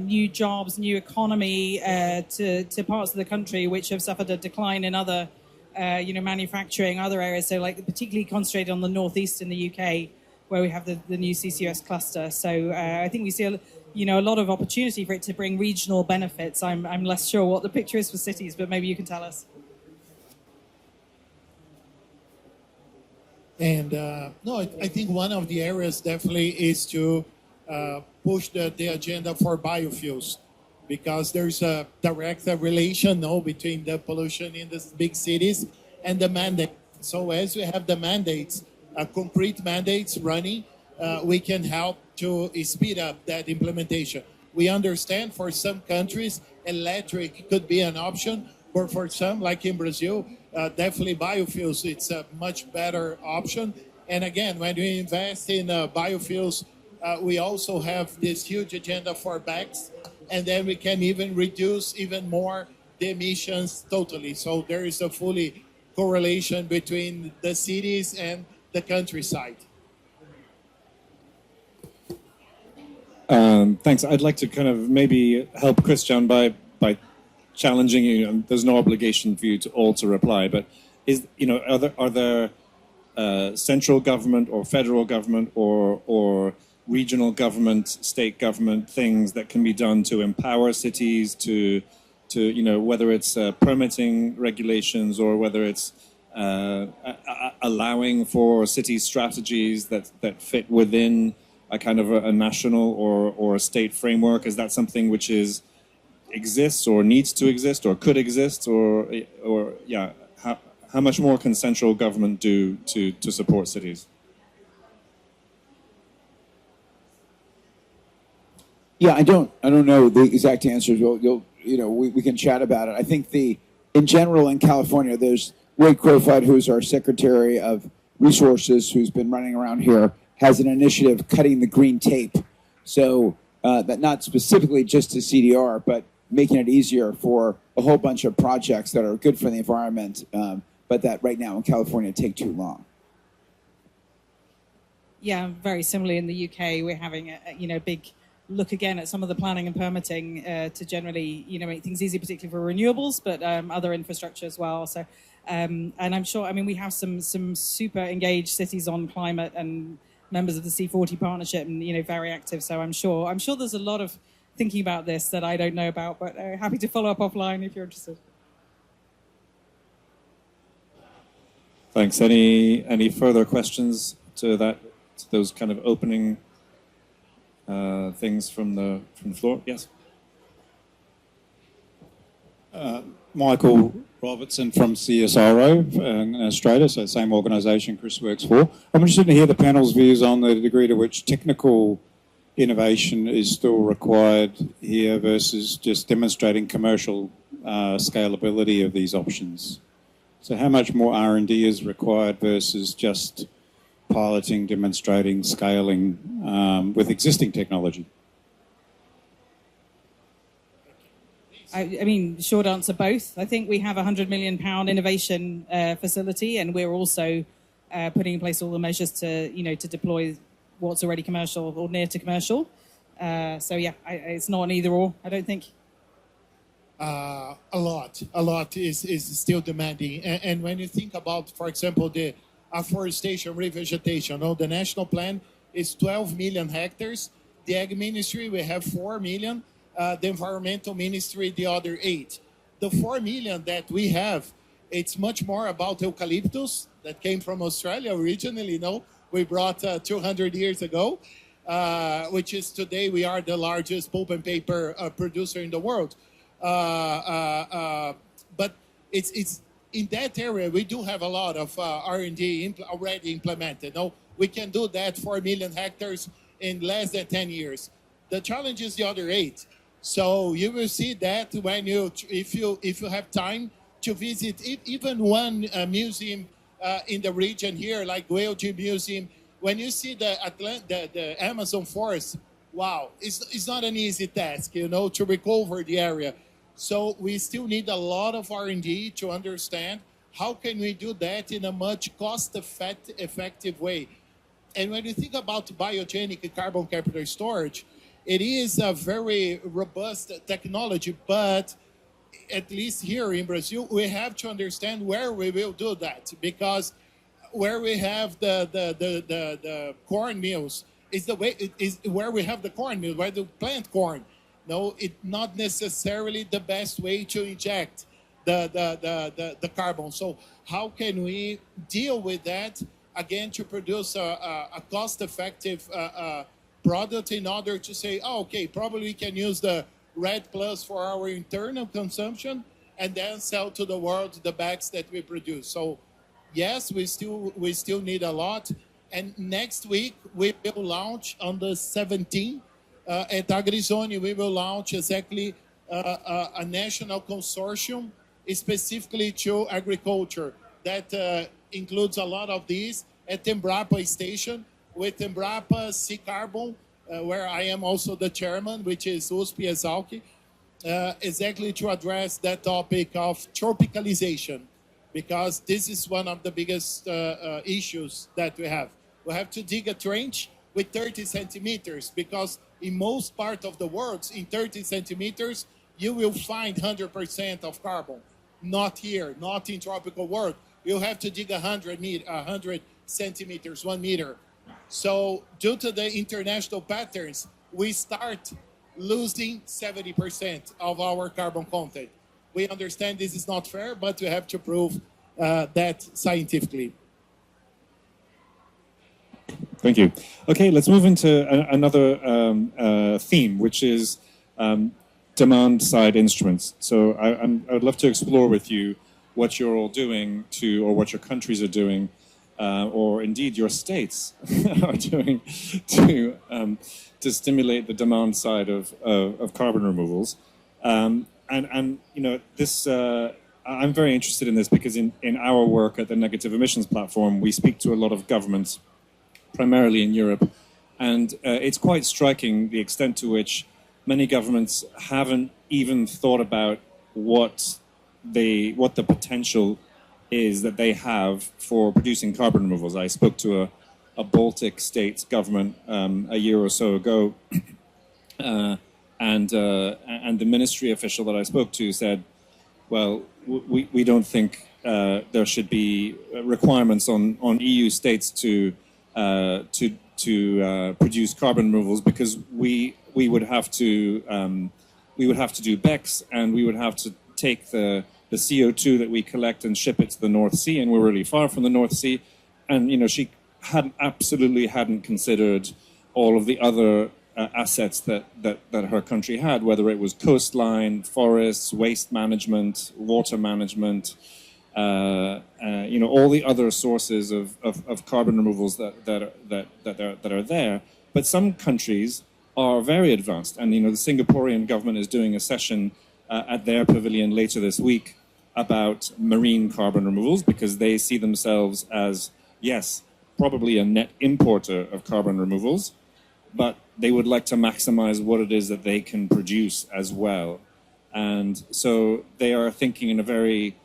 new jobs, new economy to parts of the country which have suffered a decline in other, manufacturing, other areas. So, like particularly concentrated on the northeast in the UK, where we have the new CCUS cluster. So, I think we see a lot of opportunity for it to bring regional benefits. I'm less sure what the picture is for cities, but maybe you can tell us. And I think one of the areas definitely is to push the agenda for biofuels, because there's a direct relation between the pollution in the big cities and the mandate. So as we have the mandates, concrete mandates running, we can help to speed up that implementation. We understand for some countries, electric could be an option, but for some, like in Brazil, definitely biofuels, it's a much better option. And again, when we invest in biofuels, we also have this huge agenda for BECCS, and then we can even reduce even more the emissions totally. So there is a fully correlation between the cities and the countryside. Thanks. I'd like to kind of maybe help Christian by challenging you. There's no obligation for you to all to reply, but are there central government or federal government or regional government, state government things that can be done to empower cities to whether it's permitting regulations or whether it's allowing for city strategies that fit within a kind of a national or a state framework? Is that something which exists or needs to exist or could exist, or how much more can central government do to support cities? Yeah, I don't know the exact answers. We can chat about it. I think in general in California, there's Ray Crowfoot, who's our Secretary of Resources, who's been running around here, has an initiative cutting the green tape. So that not specifically just to CDR, but making it easier for a whole bunch of projects that are good for the environment, but that right now in California take too long. Yeah, very similarly in the UK, we're having a big look again at some of the planning and permitting to generally make things easy, particularly for renewables, but other infrastructure as well. So, and I'm sure, we have some super engaged cities on climate and members of the C40 partnership, and very active. So I'm sure there's a lot of thinking about this that I don't know about, but happy to follow up offline if you're interested. Thanks. Any further questions to those kind of opening things from the floor? Yes. Michael Robertson from CSIRO in Australia, so same organisation Chris works for. I'm interested to hear the panel's views on the degree to which technical innovation is still required here versus just demonstrating commercial scalability of these options. So how much more R&D is required versus just piloting, demonstrating, scaling with existing technology? Short answer, both. I think we have a £100 million innovation facility, and we're also putting in place all the measures to deploy what's already commercial or near to commercial. It's not an either or, I don't think. A lot is still demanding. And when you think about, for example, the afforestation, revegetation, the national plan is 12 million hectares. The Ag Ministry, we have 4 million. The Environmental Ministry, the other 8. The 4 million that we have, it's much more about eucalyptus that came from Australia originally, we brought 200 years ago, which is today we are the largest pulp and paper producer in the world. But it's in that area, we do have a lot of R&D already implemented. We can do that 4 million hectares in less than 10 years. The challenge is the other 8. So you will see that when if you have time to visit even one museum in the region here, like Whaley Museum, when you see the Amazon forest, wow, it's not an easy task, to recover the area. So we still need a lot of R&D to understand how can we do that in a much cost-effective way. And when you think about biogenic carbon capture and storage, it is a very robust technology, but at least here in Brazil, we have to understand where we will do that, because where we have the corn mills is where we have the corn mill, where they plant corn. No, it's not necessarily the best way to inject the carbon. So how can we deal with that, again, to produce a cost-effective product in order to say, okay, probably we can use the Red Plus for our internal consumption and then sell to the world the bags that we produce. So yes, we still need a lot. And next week, we will launch on the 17th at AgriZone, we will launch exactly a national consortium specifically to agriculture that includes a lot of these at Embrapa Station with Embrapa Sea Carbon, where I am also the chairman, which is USP Exalc, exactly to address that topic of tropicalization, because this is one of the biggest issues that we have. We have to dig a trench with 30 centimeters, because in most part of the world, in 30 centimeters, you will find 100% of carbon. Not here, not in tropical world, you have to dig 100 centimeters, 1 meter. So due to the international patterns, we start losing 70% of our carbon content. We understand this is not fair, but we have to prove that scientifically. Thank you. Okay, let's move into another theme, which is demand-side instruments. So I would love to explore with you what you're all doing to, or what your countries are doing, or indeed your states are doing to stimulate the demand side of carbon removals. And you know, this I'm very interested in this because in our work at the Negative Emissions Platform, we speak to a lot of governments, primarily in Europe, and it's quite striking the extent to which many governments haven't even thought about what the potential is that they have for producing carbon removals. I spoke to a Baltic state government a year or so ago, and the ministry official that I spoke to said, well, we don't think there should be requirements on EU states to produce carbon removals, because we would have to do BECS, and we would have to take the CO2 that we collect and ship it to the North Sea, and we're really far from the North Sea. And you know, she absolutely hadn't considered all of the other assets that her country had, whether it was coastline, forests, waste management, water management, you know, all the other sources of carbon removals that are there. But some countries are very advanced, and you know, the Singaporean government is doing a session at their pavilion later this week about marine carbon removals, because they see themselves as, yes, probably a net importer of carbon removals, but they would like to maximize what it is that they can produce as well. And so they are thinking in a very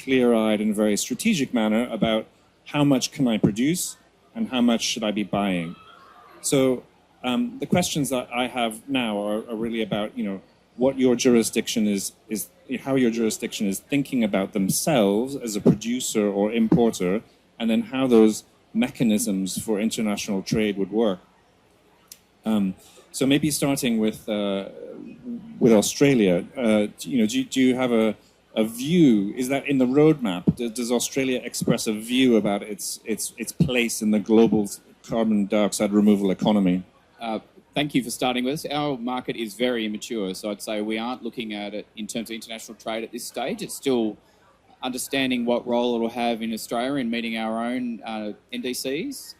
clear-eyed and very strategic manner about how much can I produce and how much should I be buying. So the questions that I have now are really about, you know, what your jurisdiction is how your jurisdiction is thinking about themselves as a producer or importer, and then how those mechanisms for international trade would work. So maybe starting with Australia, you know, do you have a view? Is that in the roadmap? Does Australia express a view about its place in the global carbon dioxide removal economy? Thank you for starting with us. Our market is very immature, so I'd say we aren't looking at it in terms of international trade at this stage. It's still understanding what role it will have in Australia in meeting our own NDCs.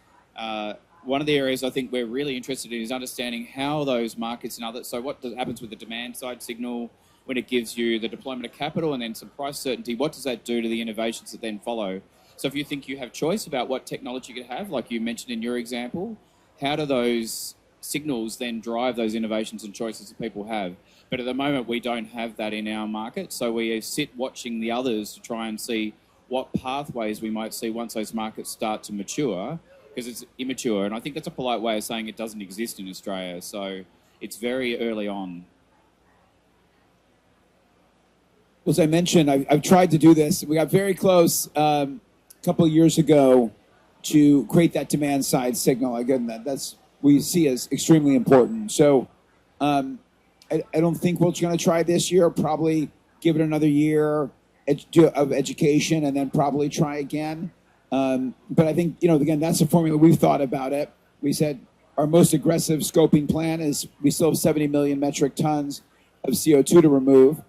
One of the areas I think we're really interested in is understanding how those markets and others, so what happens with the demand side signal when it gives you the deployment of capital and then some price certainty, what does that do to the innovations that then follow? So if you think you have choice about what technology you could have, like you mentioned in your example, how do those signals then drive those innovations and choices that people have? But at the moment, we don't have that in our market, so we sit watching the others to try and see what pathways we might see once those markets start to mature, because it's immature, and I think that's a polite way of saying it doesn't exist in Australia, so it's very early on. Well, as I mentioned, I've tried to do this. We got very close a couple of years ago to create that demand side signal. Again, that's we see as extremely important. So I don't think we're going to try this year. Probably give it another year of education and then probably try again. But I think, you know, again, that's the formula we've thought about it. We said our most aggressive scoping plan is we still have 70 million metric tons of CO2 to remove.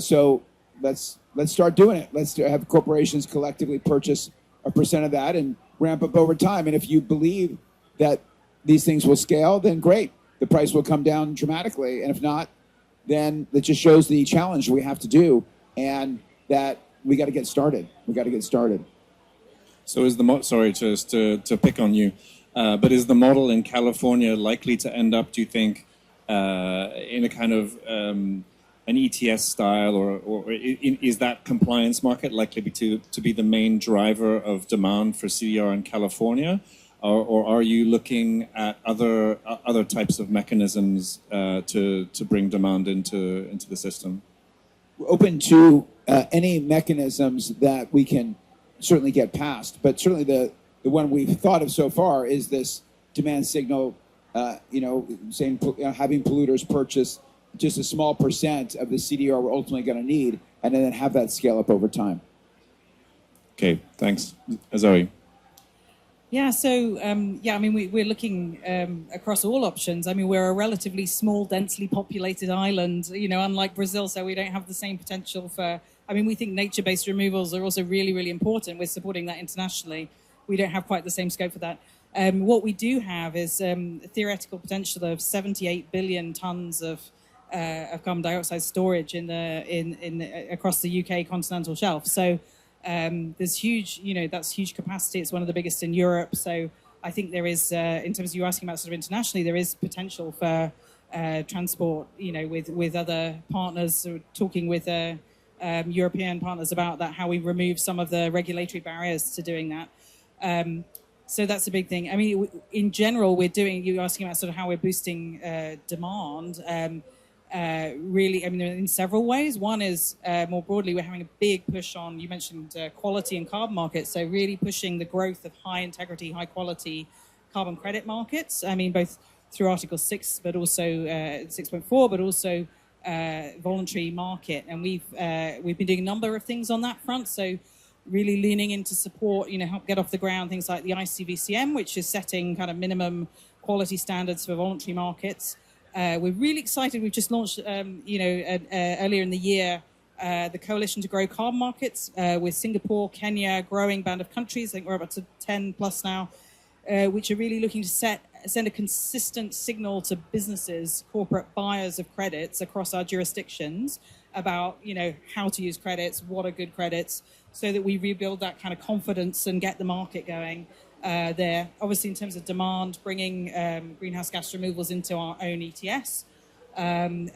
So let's start doing it. Let's have corporations collectively purchase a percent of that and ramp up over time. And if you believe that these things will scale, then great. The price will come down dramatically. And if not, then that just shows the challenge we have to do and that we got to get started. We got to get started. So is the sorry to pick on you, but is the model in California likely to end up, do you think, in a kind of an ETS style, or is that compliance market likely to be the main driver of demand for CDR in California, or are you looking at other types of mechanisms to bring demand into the system? We're open to any mechanisms that we can certainly get passed. But certainly the one we've thought of so far is this demand signal, saying having polluters purchase just a small percent of the CDR we're ultimately going to need, and then have that scale up over time. Okay, thanks. Zoe. Yeah, so, we're looking across all options. I mean, we're a relatively small, densely populated island, unlike Brazil, so we don't have the same potential for... we think nature-based removals are also really, really important. We're supporting that internationally. We don't have quite the same scope for that. What we do have is a theoretical potential of 78 billion tons of carbon dioxide storage across the UK continental shelf. So there's huge, that's huge capacity. It's one of the biggest in Europe. So I think there is, in terms of you asking about sort of internationally, there is potential for transport, with other partners, talking with European partners about that, how we remove some of the regulatory barriers to doing that. So that's a big thing. In general, you're asking about sort of how we're boosting demand. Really, in several ways. One is, more broadly, we're having a big push on, you mentioned quality and carbon markets, so really pushing the growth of high integrity, high quality carbon credit markets. Both through Article 6, but also 6.4, but also voluntary market. And we've been doing a number of things on that front, so really leaning into support, help get off the ground things like the ICVCM, which is setting kind of minimum quality standards for voluntary markets. We're really excited. We've just launched, earlier in the year, the Coalition to Grow Carbon Markets with Singapore, Kenya, growing band of countries. I think we're up to 10 plus now, which are really looking to send a consistent signal to businesses, corporate buyers of credits across our jurisdictions about, how to use credits, what are good credits, so that we rebuild that kind of confidence and get the market going. There. Obviously, in terms of demand, bringing greenhouse gas removals into our own ETS and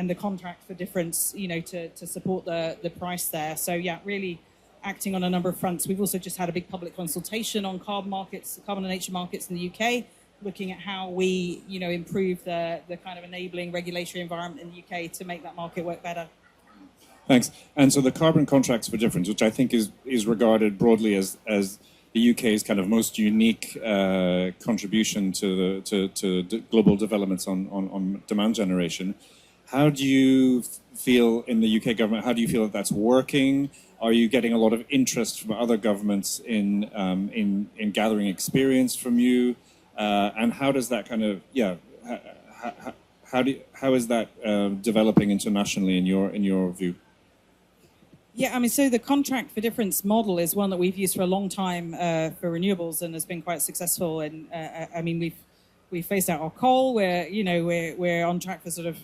the contract for difference, to support the price there. So, yeah, really acting on a number of fronts. We've also just had a big public consultation on carbon markets, carbon and nature markets in the UK, looking at how we, improve the kind of enabling regulatory environment in the UK to make that market work better. Thanks. And so the carbon contracts for difference, which I think is regarded broadly as the UK's kind of most unique contribution to global developments on demand generation. How do you feel in the UK government? How do you feel that that's working? Are you getting a lot of interest from other governments in gathering experience from you? And how does that kind of how is that developing internationally in your view? Yeah, so the contract for difference model is one that we've used for a long time for renewables and has been quite successful. And we've phased out our coal. We're on track for sort of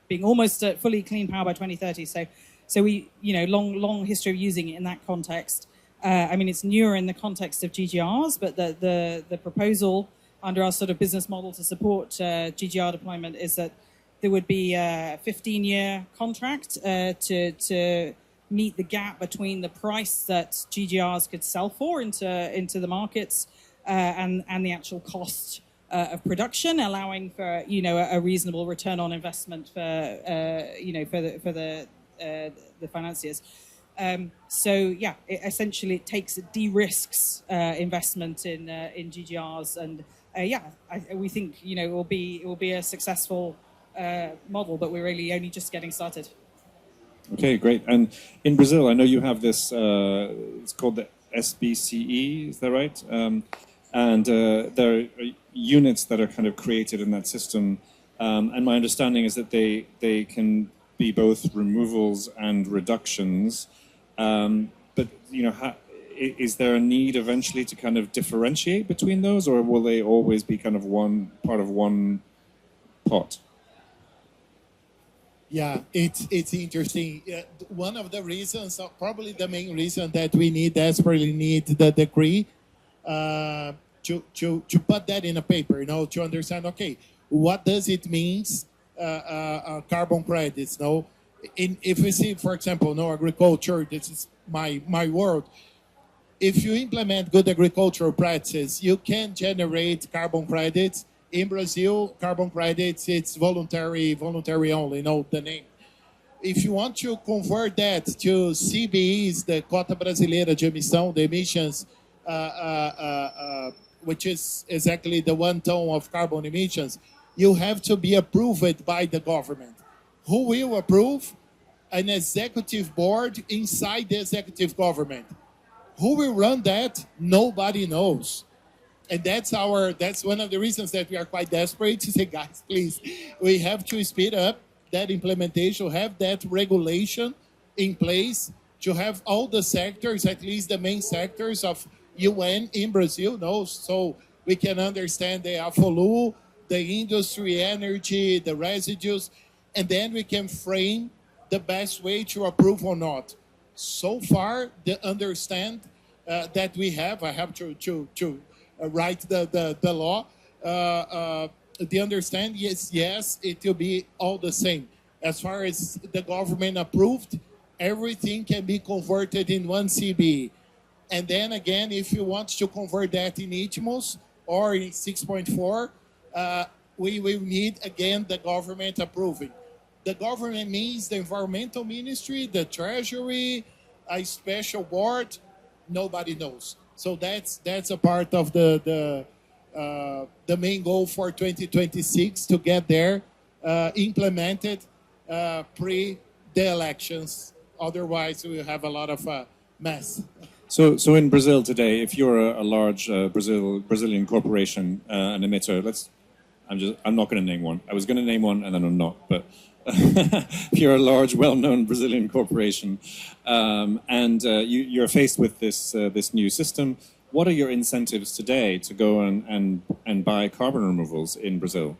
being almost at fully clean power by 2030. So we long history of using it in that context. It's newer in the context of GGRs, but the proposal under our sort of business model to support GGR deployment is that there would be a 15-year contract to meet the gap between the price that GGRs could sell for into the markets and the actual cost of production, allowing for a reasonable return on investment for the financiers. Essentially it de-risks investment in GGRs, and we think it will be a successful model, but we're really only just getting started. Okay, great. And in Brazil, I know you have this, it's called the SBCE, is that right? And there are units that are kind of created in that system. And my understanding is that they can be both removals and reductions. But, is there a need eventually to kind of differentiate between those, or will they always be kind of one part of one pot? Yeah, it's interesting. One of the reasons, probably the main reason that we desperately need the decree to put that in a paper, to understand, okay, what does it mean, carbon credits, if we see, for example, agriculture, this is my world. If you implement good agricultural practices, you can generate carbon credits. In Brazil, carbon credits, it's voluntary only, the name. if you want to convert that to CBEs, the Cota Brasileira de Emissão, the emissions, which is exactly the 1 ton of carbon emissions, you have to be approved by the government. Who will approve? An executive board inside the executive government. Who will run that? Nobody knows. And that's one of the reasons that we are quite desperate to say, guys, please, we have to speed up that implementation, have that regulation in place, to have all the sectors, at least the main sectors of UN in Brazil, so we can understand the AFOLU, the industry, energy, the residues, and then we can frame the best way to approve or not. So far, the understand that we have, I have to write the law, the understand, yes, it will be all the same. As far as the government approved, everything can be converted in 1 CBE. And then again, if you want to convert that in ITMOS or in 6.4, we will need, again, the government approving. The government means the environmental ministry, the treasury, a special board, nobody knows. So that's a part of the main goal for 2026, to get there implemented pre the elections. Otherwise, we will have a lot of mess. So in Brazil today, if you're a large Brazilian corporation, an emitter, I'm not going to name one. I was going to name one, and then I'm not. But if you're a large, well-known Brazilian corporation, and you're faced with this new system, what are your incentives today to go and buy carbon removals in Brazil?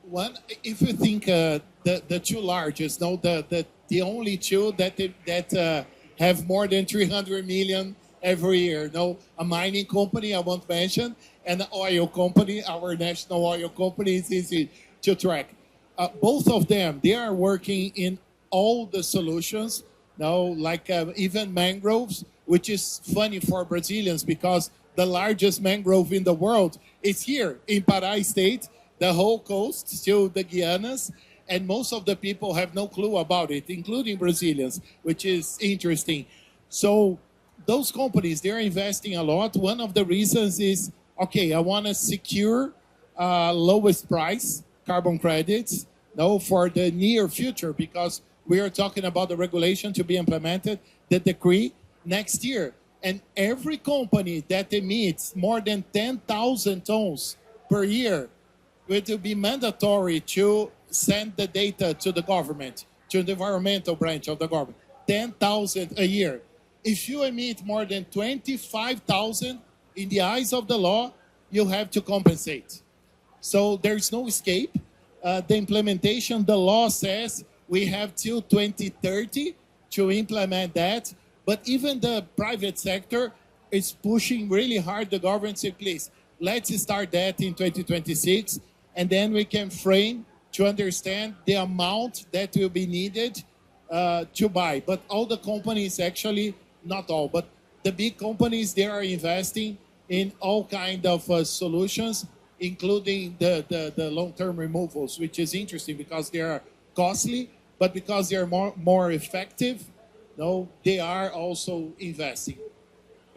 One, if you think the two largest, the only two that have more than 300 million every year. A mining company I won't mention, and an oil company, our national oil company, is easy to track. Both of them, they are working in all the solutions, like even mangroves, which is funny for Brazilians because the largest mangrove in the world is here in Pará State, the whole coast to the Guianas, and most of the people have no clue about it, including Brazilians, which is interesting. So those companies, they're investing a lot. One of the reasons is, okay, I want to secure lowest price carbon credits for the near future, because we are talking about the regulation to be implemented, the decree, next year. And every company that emits more than 10,000 tons per year will be mandatory to send the data to the government, to the environmental branch of the government. 10,000 a year. If you emit more than 25,000, in the eyes of the law, you have to compensate. So there's no escape. The implementation, the law says we have till 2030 to implement that. But even the private sector is pushing really hard. The government says, please, let's start that in 2026. And then we can frame to understand the amount that will be needed to buy. But all the companies, actually, not all, but the big companies, they are investing in all kinds of solutions, including the long-term removals, which is interesting because they are costly, but because they are more effective, they are also investing.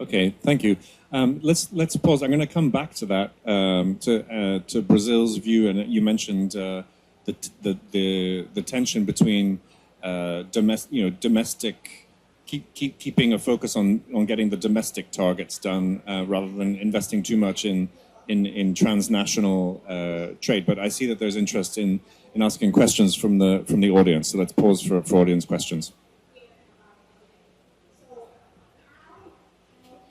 Okay, thank you. Let's pause. I'm going to come back to that, to Brazil's view, and you mentioned the tension between domestic, keeping a focus on getting the domestic targets done rather than investing too much in transnational trade. But I see that there's interest in asking questions from the audience. So let's pause for audience questions.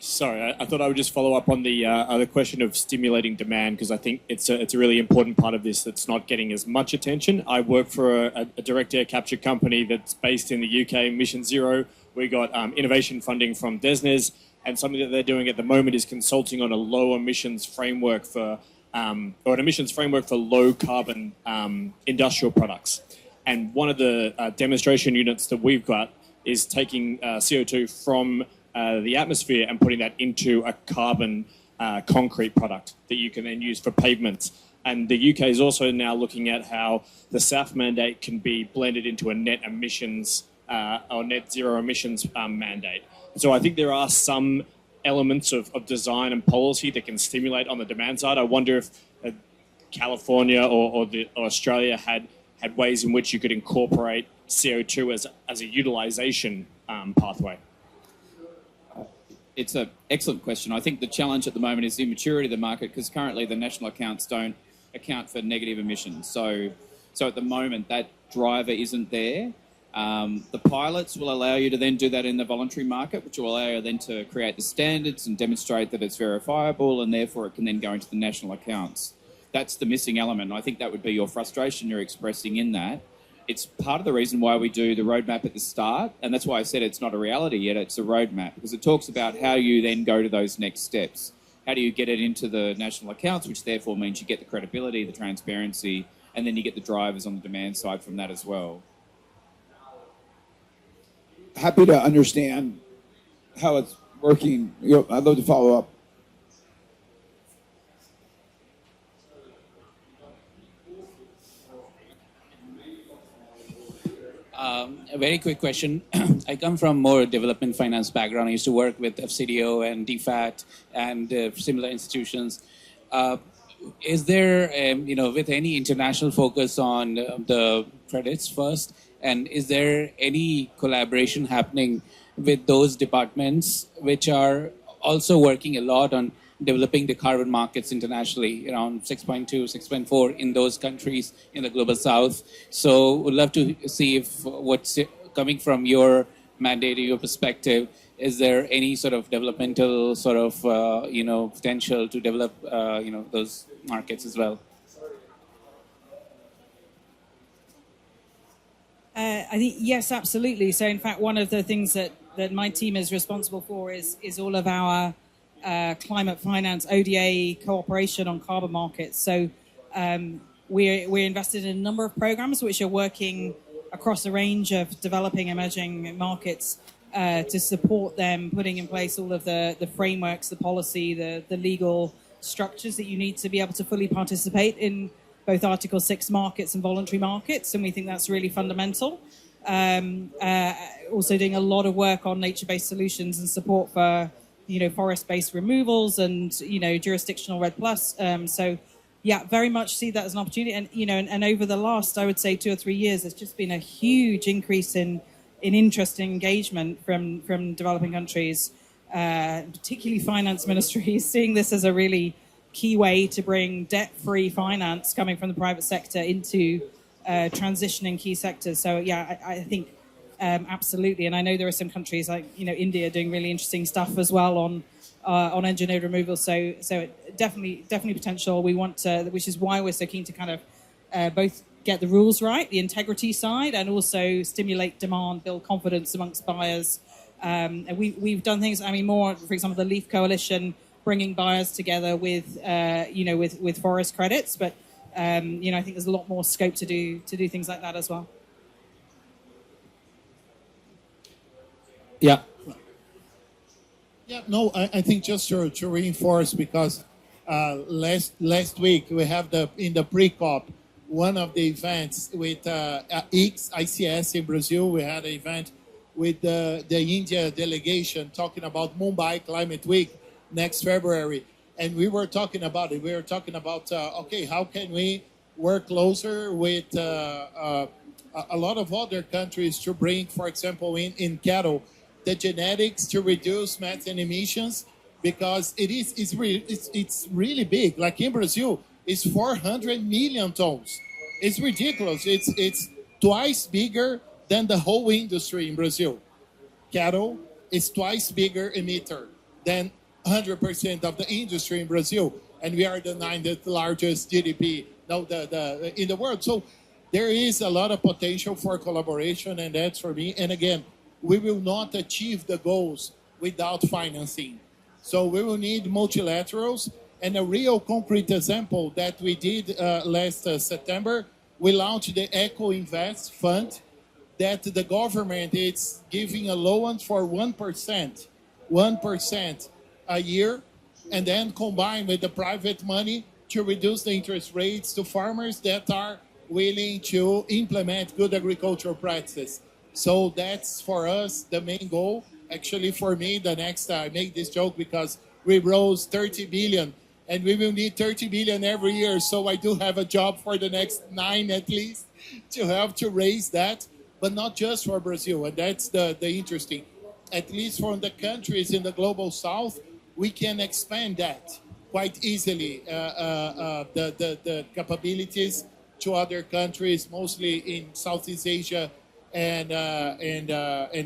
Sorry, I thought I would just follow up on the question of stimulating demand, because I think it's a really important part of this that's not getting as much attention. I work for a direct air capture company that's based in the UK, Mission Zero. We got innovation funding from DESNZ, and something that they're doing at the moment is consulting on a low emissions framework for low carbon industrial products. And one of the demonstration units that we've got is taking CO2 from the atmosphere and putting that into a carbon concrete product that you can then use for pavements. And the UK is also now looking at how the SAF mandate can be blended into a net emissions or net zero emissions mandate. So I think there are some elements of design and policy that can stimulate on the demand side. I wonder if California or Australia had ways in which you could incorporate CO2 as a utilization pathway. It's an excellent question. I think the challenge at the moment is the immaturity of the market, because currently the national accounts don't account for negative emissions. So at the moment that driver isn't there. The pilots will allow you to then do that in the voluntary market, which will allow you then to create the standards and demonstrate that it's verifiable, and therefore it can then go into the national accounts. That's the missing element. I think that would be your frustration you're expressing in that. It's part of the reason why we do the roadmap at the start, and that's why I said it's not a reality yet, it's a roadmap, because it talks about how you then go to those next steps. How do you get it into the national accounts, which therefore means you get the credibility, the transparency, and then you get the drivers on the demand side from that as well. Happy to understand how it's working. I'd love to follow up. A very quick question. I come from more development finance background. I used to work with FCDO and DFAT and similar institutions. Is there, with any international focus on the credits first, and is there any collaboration happening with those departments which are also working a lot on developing the carbon markets internationally, around 6.2, 6.4 in those countries in the global south? So would love to see if what's coming from your mandate, your perspective, is there any sort of developmental sort of, potential to develop, those markets as well? I think, yes, absolutely. So in fact, one of the things that my team is responsible for is all of our climate finance ODA cooperation on carbon markets. So we're invested in a number of programs which are working across a range of developing emerging markets to support them putting in place all of the frameworks, the policy, the legal structures that you need to be able to fully participate in both Article 6 markets and voluntary markets, and we think that's really fundamental. Also doing a lot of work on nature-based solutions and support for forest-based removals and jurisdictional RED+. So yeah, very much see that as an opportunity. And and over the last, I would say, 2 or 3 years, there's just been a huge increase in interest and engagement from developing countries, particularly finance ministries, seeing this as a really key way to bring debt-free finance coming from the private sector into transitioning key sectors. So yeah, I think absolutely. And I know there are some countries like India doing really interesting stuff as well on engineered removal. So definitely potential. We want to, which is why we're so keen to kind of both get the rules right, the integrity side, and also stimulate demand, build confidence amongst buyers. And we've done things. I mean, more, for example, the Leaf Coalition, bringing buyers together with with forest credits. But I think there's a lot more scope to do things like that as well. Yeah. Yeah, no, I think just to reinforce, because last week we have in the pre-COP, one of the events with ICS in Brazil. We had an event with the India delegation talking about Mumbai Climate Week next February. And we were talking about it. We were talking about, okay, how can we work closer with a lot of other countries to bring, for example, in cattle, the genetics to reduce methane emissions, because it's really big. Like in Brazil, it's 400 million tons. It's ridiculous. It's twice bigger than the whole industry in Brazil. Cattle is twice bigger emitter than 100% of the industry in Brazil, and we are the 9th largest GDP in the world. So there is a lot of potential for collaboration, and that's for me. And again, we will not achieve the goals without financing. So we will need multilaterals. And a real concrete example that we did last September, we launched the Eco Invest Fund, that the government is giving a loan for 1% a year, and then combined with the private money to reduce the interest rates to farmers that are willing to implement good agricultural practices. So that's for us the main goal. Actually, for me, the next I make this joke because we rose 30 billion, and we will need 30 billion every year. So I do have a job for the next 9 at least to help to raise that, but not just for Brazil. And that's the interesting. At least from the countries in the global south, we can expand that quite easily, the capabilities to other countries, mostly in Southeast Asia and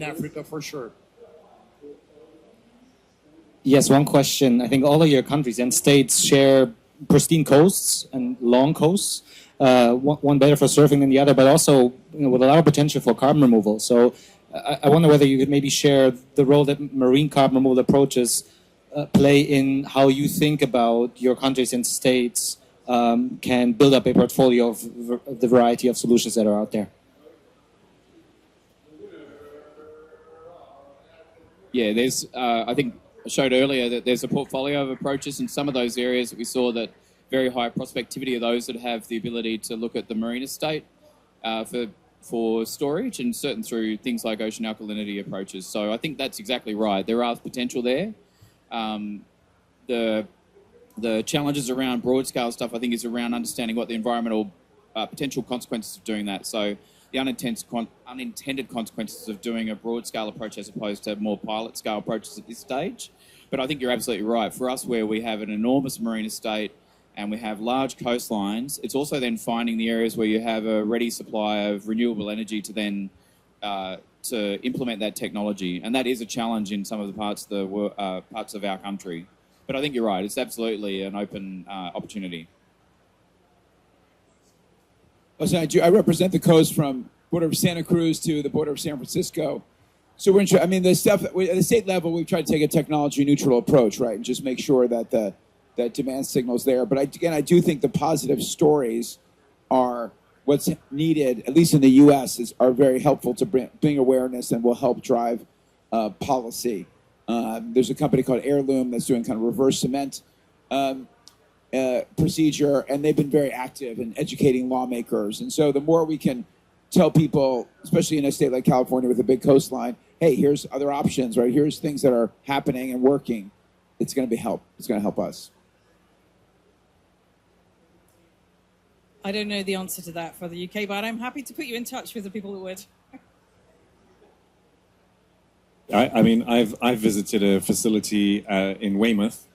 Africa for sure. Yes, one question. I think all of your countries and states share pristine coasts and long coasts, one better for surfing than the other, but also with a lot of potential for carbon removal. So I wonder whether you could maybe share the role that marine carbon removal approaches play in how you think about your countries and states can build up a portfolio of the variety of solutions that are out there. Yeah, there's, I think I showed earlier that there's a portfolio of approaches in some of those areas that we saw that very high prospectivity are those that have the ability to look at the marine estate for storage, and certain through things like ocean alkalinity approaches. So I think that's exactly right. There are potential there. The challenges around broad scale stuff, I think, is around understanding what the environmental potential consequences of doing that. So the unintended consequences of doing a broad scale approach as opposed to more pilot scale approaches at this stage. But I think you're absolutely right. For us, where we have an enormous marine estate and we have large coastlines, it's also then finding the areas where you have a ready supply of renewable energy to then to implement that technology. And that is a challenge in some of the parts of our country. But I think you're right. It's absolutely an open opportunity. Listen, I represent the coast from border of Santa Cruz to the border of San Francisco. So we're I mean, the stuff at the state level, we've tried to take a technology neutral approach, right, and just make sure that that demand signal's there. But I do think the positive stories are what's needed, at least in the U.S., are very helpful to bring awareness and will help drive policy. There's a company called Heirloom that's doing kind of reverse cement procedure, and they've been very active in educating lawmakers. And so the more we can tell people, especially in a state like California with a big coastline, hey, here's other options, right? Here's things that are happening and working. It's going to be help. It's going to help us. I don't know the answer to that for the UK, but I'm happy to put you in touch with the people that would. I mean, I've visited a facility in Weymouth,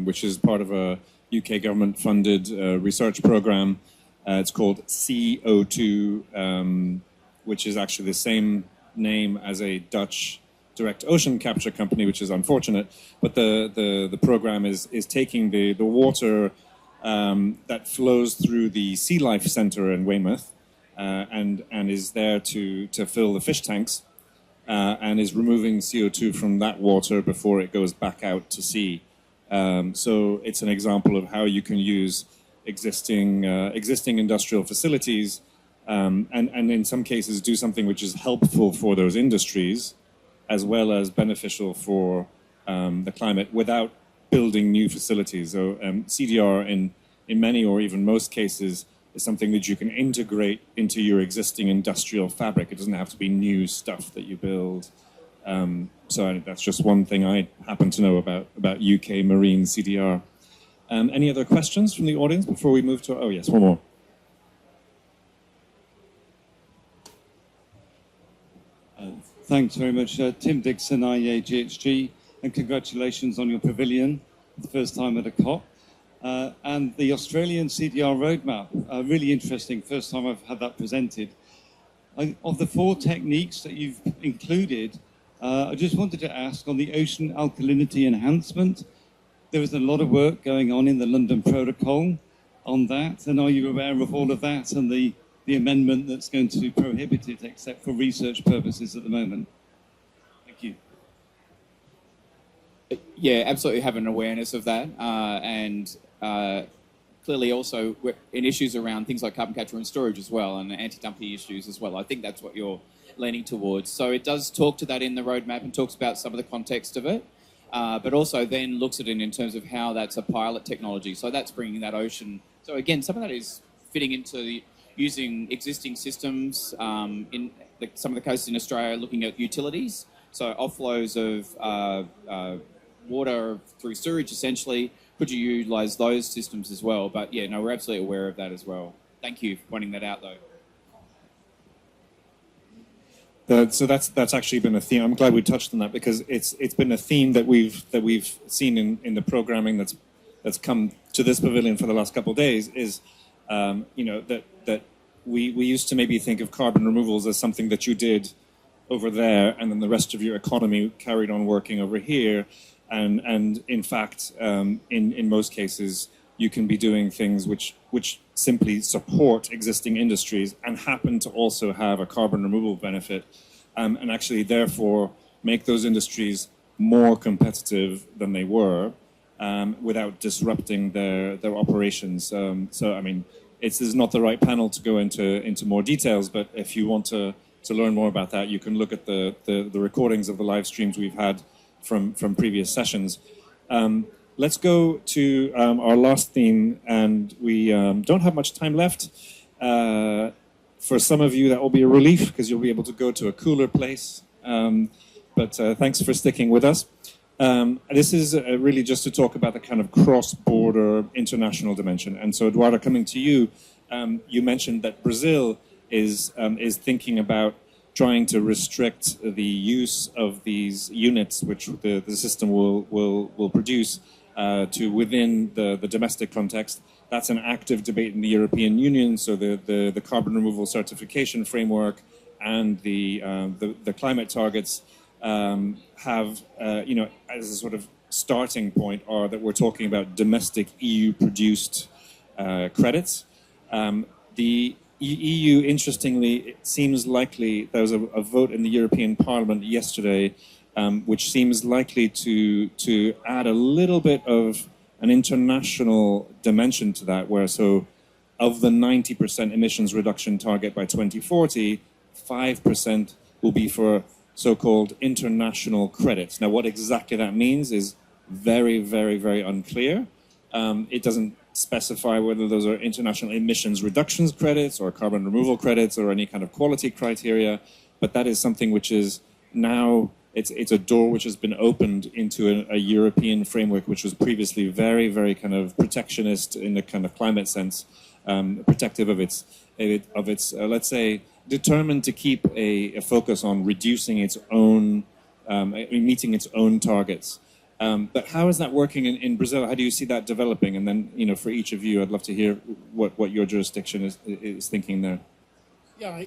which is part of a UK government-funded research program. It's called CO2, which is actually the same name as a Dutch direct ocean capture company, which is unfortunate. But the program is taking the water that flows through the Sea Life Centre in Weymouth and is there to fill the fish tanks and is removing CO2 from that water before it goes back out to sea. So it's an example of how you can use existing industrial facilities and in some cases do something which is helpful for those industries as well as beneficial for the climate without building new facilities. So CDR in many or even most cases is something that you can integrate into your existing industrial fabric. It doesn't have to be new stuff that you build. So that's just one thing I happen to know about UK marine CDR. Any other questions from the audience before we move to... Oh, yes, one more. Thanks very much. Tim Dixon, IEA GHG, and congratulations on your pavilion, the first time at a COP. And the Australian CDR roadmap, really interesting, first time I've had that presented. Of the 4 techniques that you've included, I just wanted to ask on the ocean alkalinity enhancement, there is a lot of work going on in the London Protocol on that, and are you aware of all of that and the amendment that's going to prohibit it except for research purposes at the moment? Thank you. Yeah, absolutely have an awareness of that, and clearly also in issues around things like carbon capture and storage as well, and anti-dumping issues as well. I think that's what you're leaning towards. So it does talk to that in the roadmap and talks about some of the context of it. but also then looks at it in terms of how that's a pilot technology. So that's bringing that ocean. So again, some of that is fitting into using existing systems in some of the coasts in Australia, looking at utilities. So offloads of water through sewage, essentially. Could you utilise those systems as well? But yeah, no, we're absolutely aware of that as well. Thank you for pointing that out, though. So that's actually been a theme. I'm glad we touched on that because it's been a theme that we've seen in the programming that's come to this pavilion for the last couple of days. Is that we used to maybe think of carbon removals as something that you did over there, and then the rest of your economy carried on working over here. And in fact, in most cases, you can be doing things which simply support existing industries and happen to also have a carbon removal benefit, and actually therefore make those industries more competitive than they were, without disrupting their operations. So I mean, this is not the right panel to go into more details, but if you want to learn more about that, you can look at the recordings of the live streams we've had from previous sessions. Let's go to our last theme, and we don't have much time left. For some of you, that will be a relief because you'll be able to go to a cooler place. But thanks for sticking with us. This is really just to talk about the kind of cross-border international dimension. And so, Eduardo, coming to you, you mentioned that Brazil is thinking about trying to restrict the use of these units, which the system will produce, to within the domestic context. That's an active debate in the European Union. So the carbon removal certification framework and the climate targets have, as a sort of starting point, are that we're talking about domestic EU-produced credits. The EU, interestingly, it seems likely, there was a vote in the European Parliament yesterday, which seems likely to add a little bit of an international dimension to that, where so of the 90% emissions reduction target by 2040, 5% will be for so-called international credits. Now, what exactly that means is very, very, very unclear. It doesn't specify whether those are international emissions reductions credits or carbon removal credits or any kind of quality criteria, but that is something which is now, it's a door which has been opened into a European framework which was previously very, very kind of protectionist in the kind of climate sense, protective of its let's say, determined to keep a focus on reducing its own, meeting its own targets. But how is that working in Brazil? How do you see that developing? And then, for each of you, I'd love to hear what your jurisdiction is thinking there. Yeah,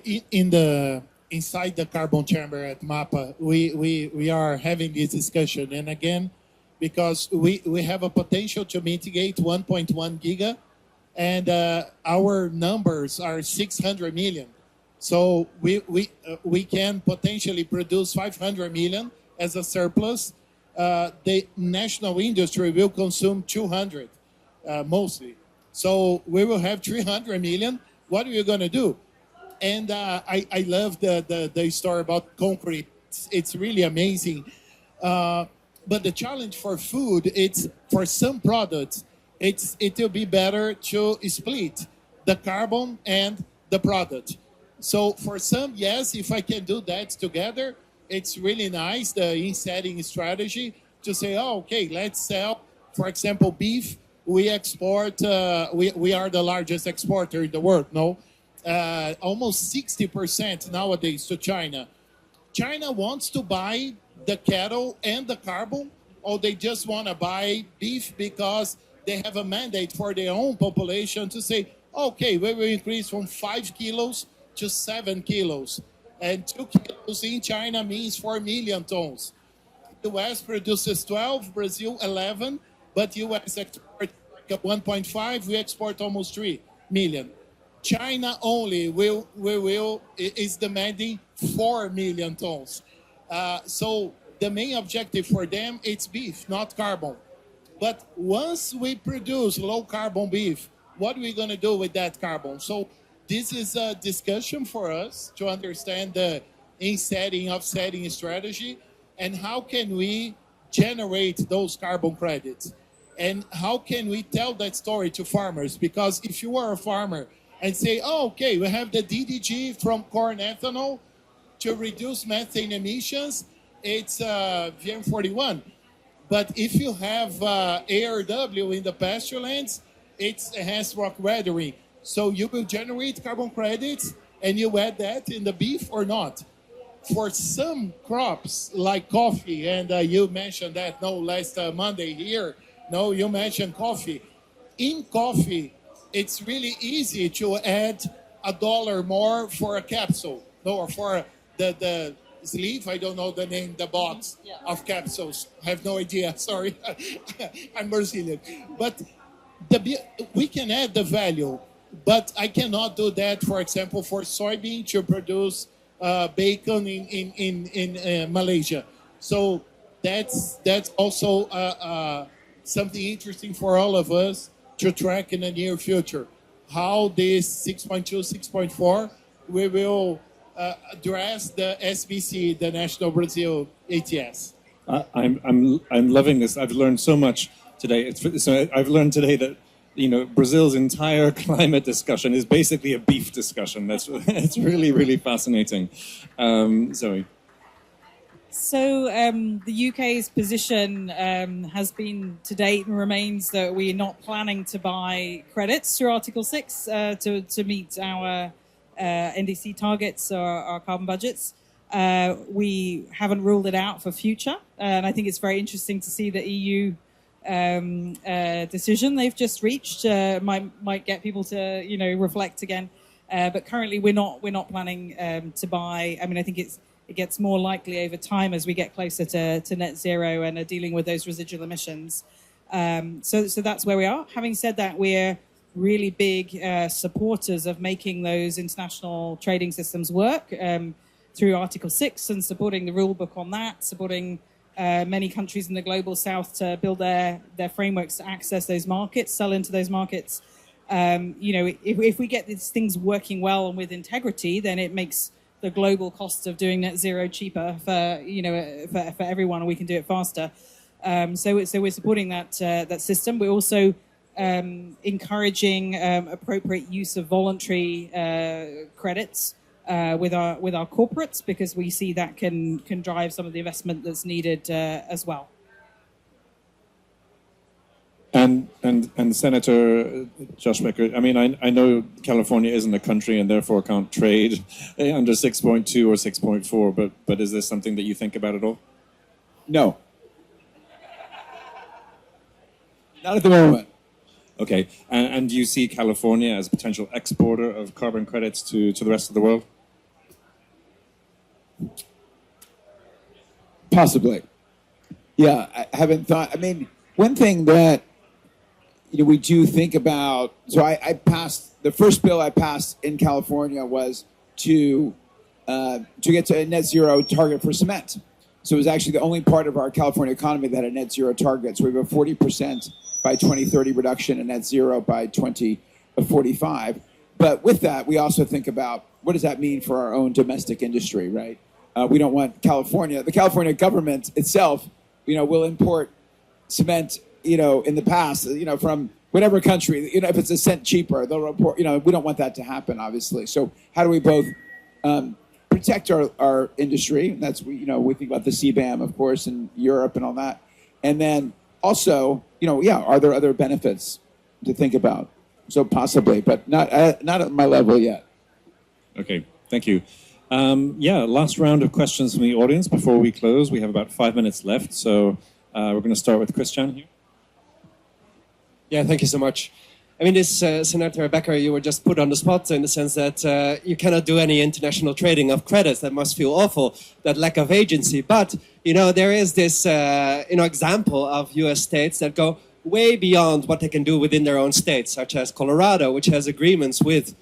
inside the carbon chamber at MAPA, we are having this discussion. And again, because we have a potential to mitigate 1.1 giga, and our numbers are 600 million. So we can potentially produce 500 million as a surplus. The national industry will consume 200, mostly. So we will have 300 million. What are you going to do? And I love the story about concrete. It's really amazing. But the challenge for food, it's for some products, it will be better to split the carbon and the product. So for some, yes, if I can do that together, it's really nice, the in-setting strategy to say, oh, okay, let's sell, for example, beef. We export, we are the largest exporter in the world, no? Almost 60% nowadays to China. China wants to buy the cattle and the carbon, or they just want to buy beef because they have a mandate for their own population to say, okay, we will increase from 5 kilos to 7 kilos. And 2 kilos in China means 4 million tons. The US produces 12, Brazil 11, but US exports 1.5, we export almost 3 million. China only is demanding 4 million tons. So the main objective for them, it's beef, not carbon. But once we produce low carbon beef, what are we going to do with that carbon? So this is a discussion for us to understand the in-setting, offsetting strategy, and how can we generate those carbon credits? And how can we tell that story to farmers? Because if you are a farmer and say, oh, okay, we have the DDG from corn ethanol to reduce methane emissions, it's VM41. But if you have ARW in the pasture lands, it has rock weathering. So you will generate carbon credits and you add that in the beef or not. For some crops like coffee, and you mentioned that last Monday here, you mentioned coffee. In coffee, it's really easy to add $1 more for a capsule, or for the sleeve, I don't know the name, the box of capsules. I have no idea, sorry. I'm Brazilian. But we can add the value, but I cannot do that, for example, for soybean to produce bacon in Malaysia. So that's also something interesting for all of us to track in the near future. How this 6.2, 6.4, we will address the SBC, the National Brazil ETS. I'm loving this. I've learned so much today. So I've learned today that Brazil's entire climate discussion is basically a beef discussion. It's really, really fascinating. Zoe. So the UK's position has been to date and remains that we're not planning to buy credits through Article 6 to meet our NDC targets or our carbon budgets. We haven't ruled it out for future, and I think it's very interesting to see the EU decision they've just reached. Might get people to reflect again, but currently we're not planning to buy. I mean, I think it gets more likely over time as we get closer to net zero and are dealing with those residual emissions. So that's where we are. Having said that, we're really big supporters of making those international trading systems work through Article 6 and supporting the rule book on that, supporting many countries in the global south to build their frameworks to access those markets, sell into those markets. If we get these things working well and with integrity, then it makes the global cost of doing net zero cheaper for everyone, and we can do it faster. So we're supporting that system. We're also encouraging appropriate use of voluntary credits with our corporates, because we see that can drive some of the investment that's needed as well. And Senator Josh Becker, I mean, I know California isn't a country and therefore can't trade under 6.2 or 6.4, but is this something that you think about at all? No. Not at the moment. Okay, and do you see California as a potential exporter of carbon credits to the rest of the world? Possibly. Yeah, I haven't thought. I mean, one thing that we do think about. So I passed the first bill I passed in California was to get to a net zero target for cement. So it was actually the only part of our California economy that had a net zero target. So we have a 40% by 2030 reduction and net zero by 2045. But with that, we also think about what does that mean for our own domestic industry, right? We don't want California. The California government itself, will import cement, in the past, from whatever country, if it's a cent cheaper, they'll report, we don't want that to happen, obviously. So how do we both protect our industry? That's, we think about the CBAM, of course, in Europe and all that. And then also, are there other benefits to think about? So possibly, but not at my level yet. Okay, thank you. Last round of questions from the audience before we close. We have about 5 minutes left, so we're going to start with Christian here. Yeah, thank you so much. I mean, Senator Becker, you were just put on the spot in the sense that you cannot do any international trading of credits. That must feel awful, that lack of agency. But, there is this, example of U.S. states that go way beyond what they can do within their own states, such as Colorado, which has agreements with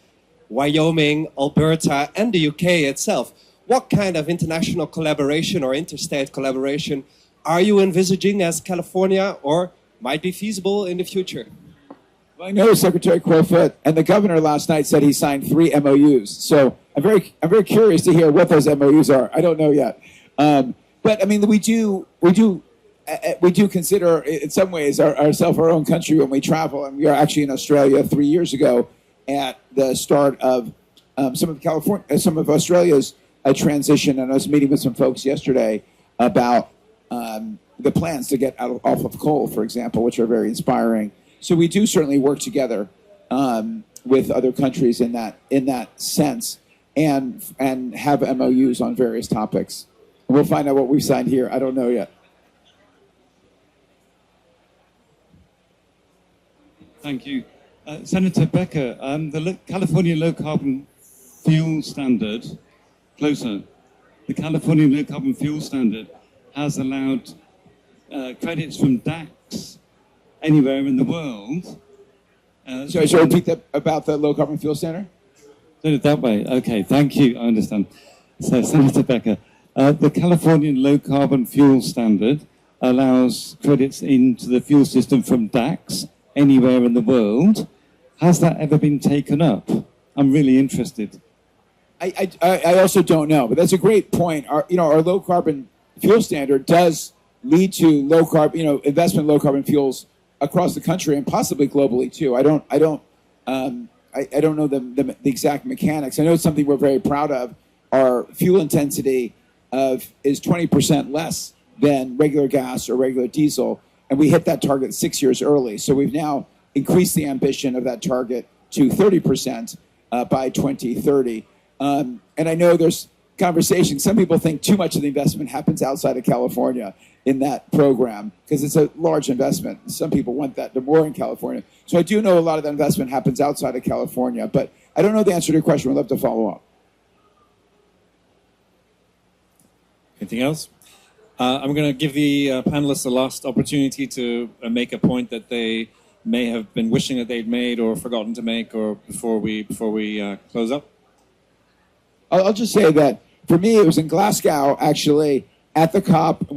Wyoming, Alberta, and the UK itself. What kind of international collaboration or interstate collaboration are you envisaging as California, or might be feasible in the future? Well, I know Secretary Crowfoot and the governor last night said he signed 3 MOUs. So I'm very curious to hear what those MOUs are. I don't know yet. But I mean, we do we do consider, in some ways, ourselves our own country when we travel. And we are actually in Australia 3 years ago at the start of some of Australia's transition. And I was meeting with some folks yesterday about the plans to get off of coal, for example, which are very inspiring. So we do certainly work together with other countries in that sense, and have MOUs on various topics. And we'll find out what we've signed here. I don't know yet. Thank you. Senator Becker, the California Low Carbon Fuel Standard, closer, the California Low Carbon Fuel Standard has allowed credits from DACs anywhere in the world. So repeat that about the Low Carbon Fuel Standard? Did it that way? Okay, thank you. I understand. So, Senator Becker, the California Low Carbon Fuel Standard allows credits into the fuel system from DACs anywhere in the world. Has that ever been taken up? I'm really interested. I also don't know, but that's a great point. Our low carbon fuel standard does lead to low carbon, investment in low carbon fuels across the country and possibly globally too. I don't know the exact mechanics. I know it's something we're very proud of. Our fuel intensity is 20% less than regular gas or regular diesel, and we hit that target 6 years early. So we've now increased the ambition of that target to 30% by 2030. And I know there's conversation. Some people think too much of the investment happens outside of California in that program because it's a large investment. Some people want that more in California. So I do know a lot of that investment happens outside of California, but I don't know the answer to your question. We'd love to follow up. Anything else? I'm going to give the panelists a last opportunity to make a point that they may have been wishing that they'd made or forgotten to make, or before we close up. I'll just say that for me, it was in Glasgow, actually, at the COP.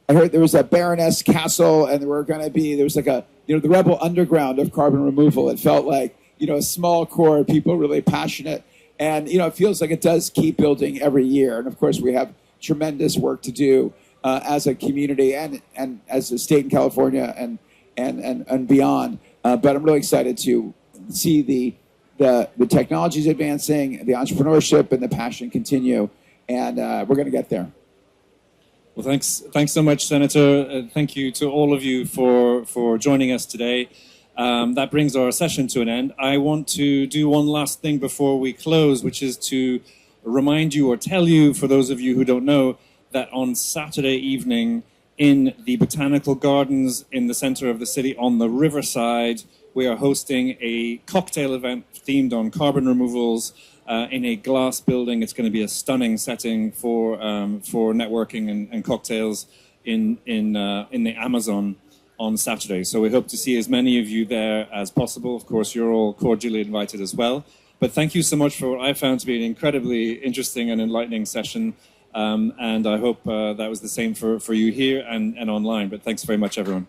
I heard there was a Baroness Castle, and there was like the rebel underground of carbon removal. It felt like, a small core of people really passionate. And, it feels like it does keep building every year. And of course, we have tremendous work to do as a community and as a state in California and beyond. But I'm really excited to see the technologies advancing, the entrepreneurship and the passion continue, and we're going to get there. Well, thanks so much, Senator. Thank you to all of you for joining us today. That brings our session to an end. I want to do one last thing before we close, which is to remind you or tell you, for those of you who don't know, that on Saturday evening in the Botanical Gardens in the center of the city on the riverside, we are hosting a cocktail event themed on carbon removals in a glass building. It's going to be a stunning setting for networking and cocktails in the Amazon on Saturday. So we hope to see as many of you there as possible. Of course, you're all cordially invited as well. But thank you so much for what I found to be an incredibly interesting and enlightening session. And I hope that was the same for you here and online. But thanks very much, everyone.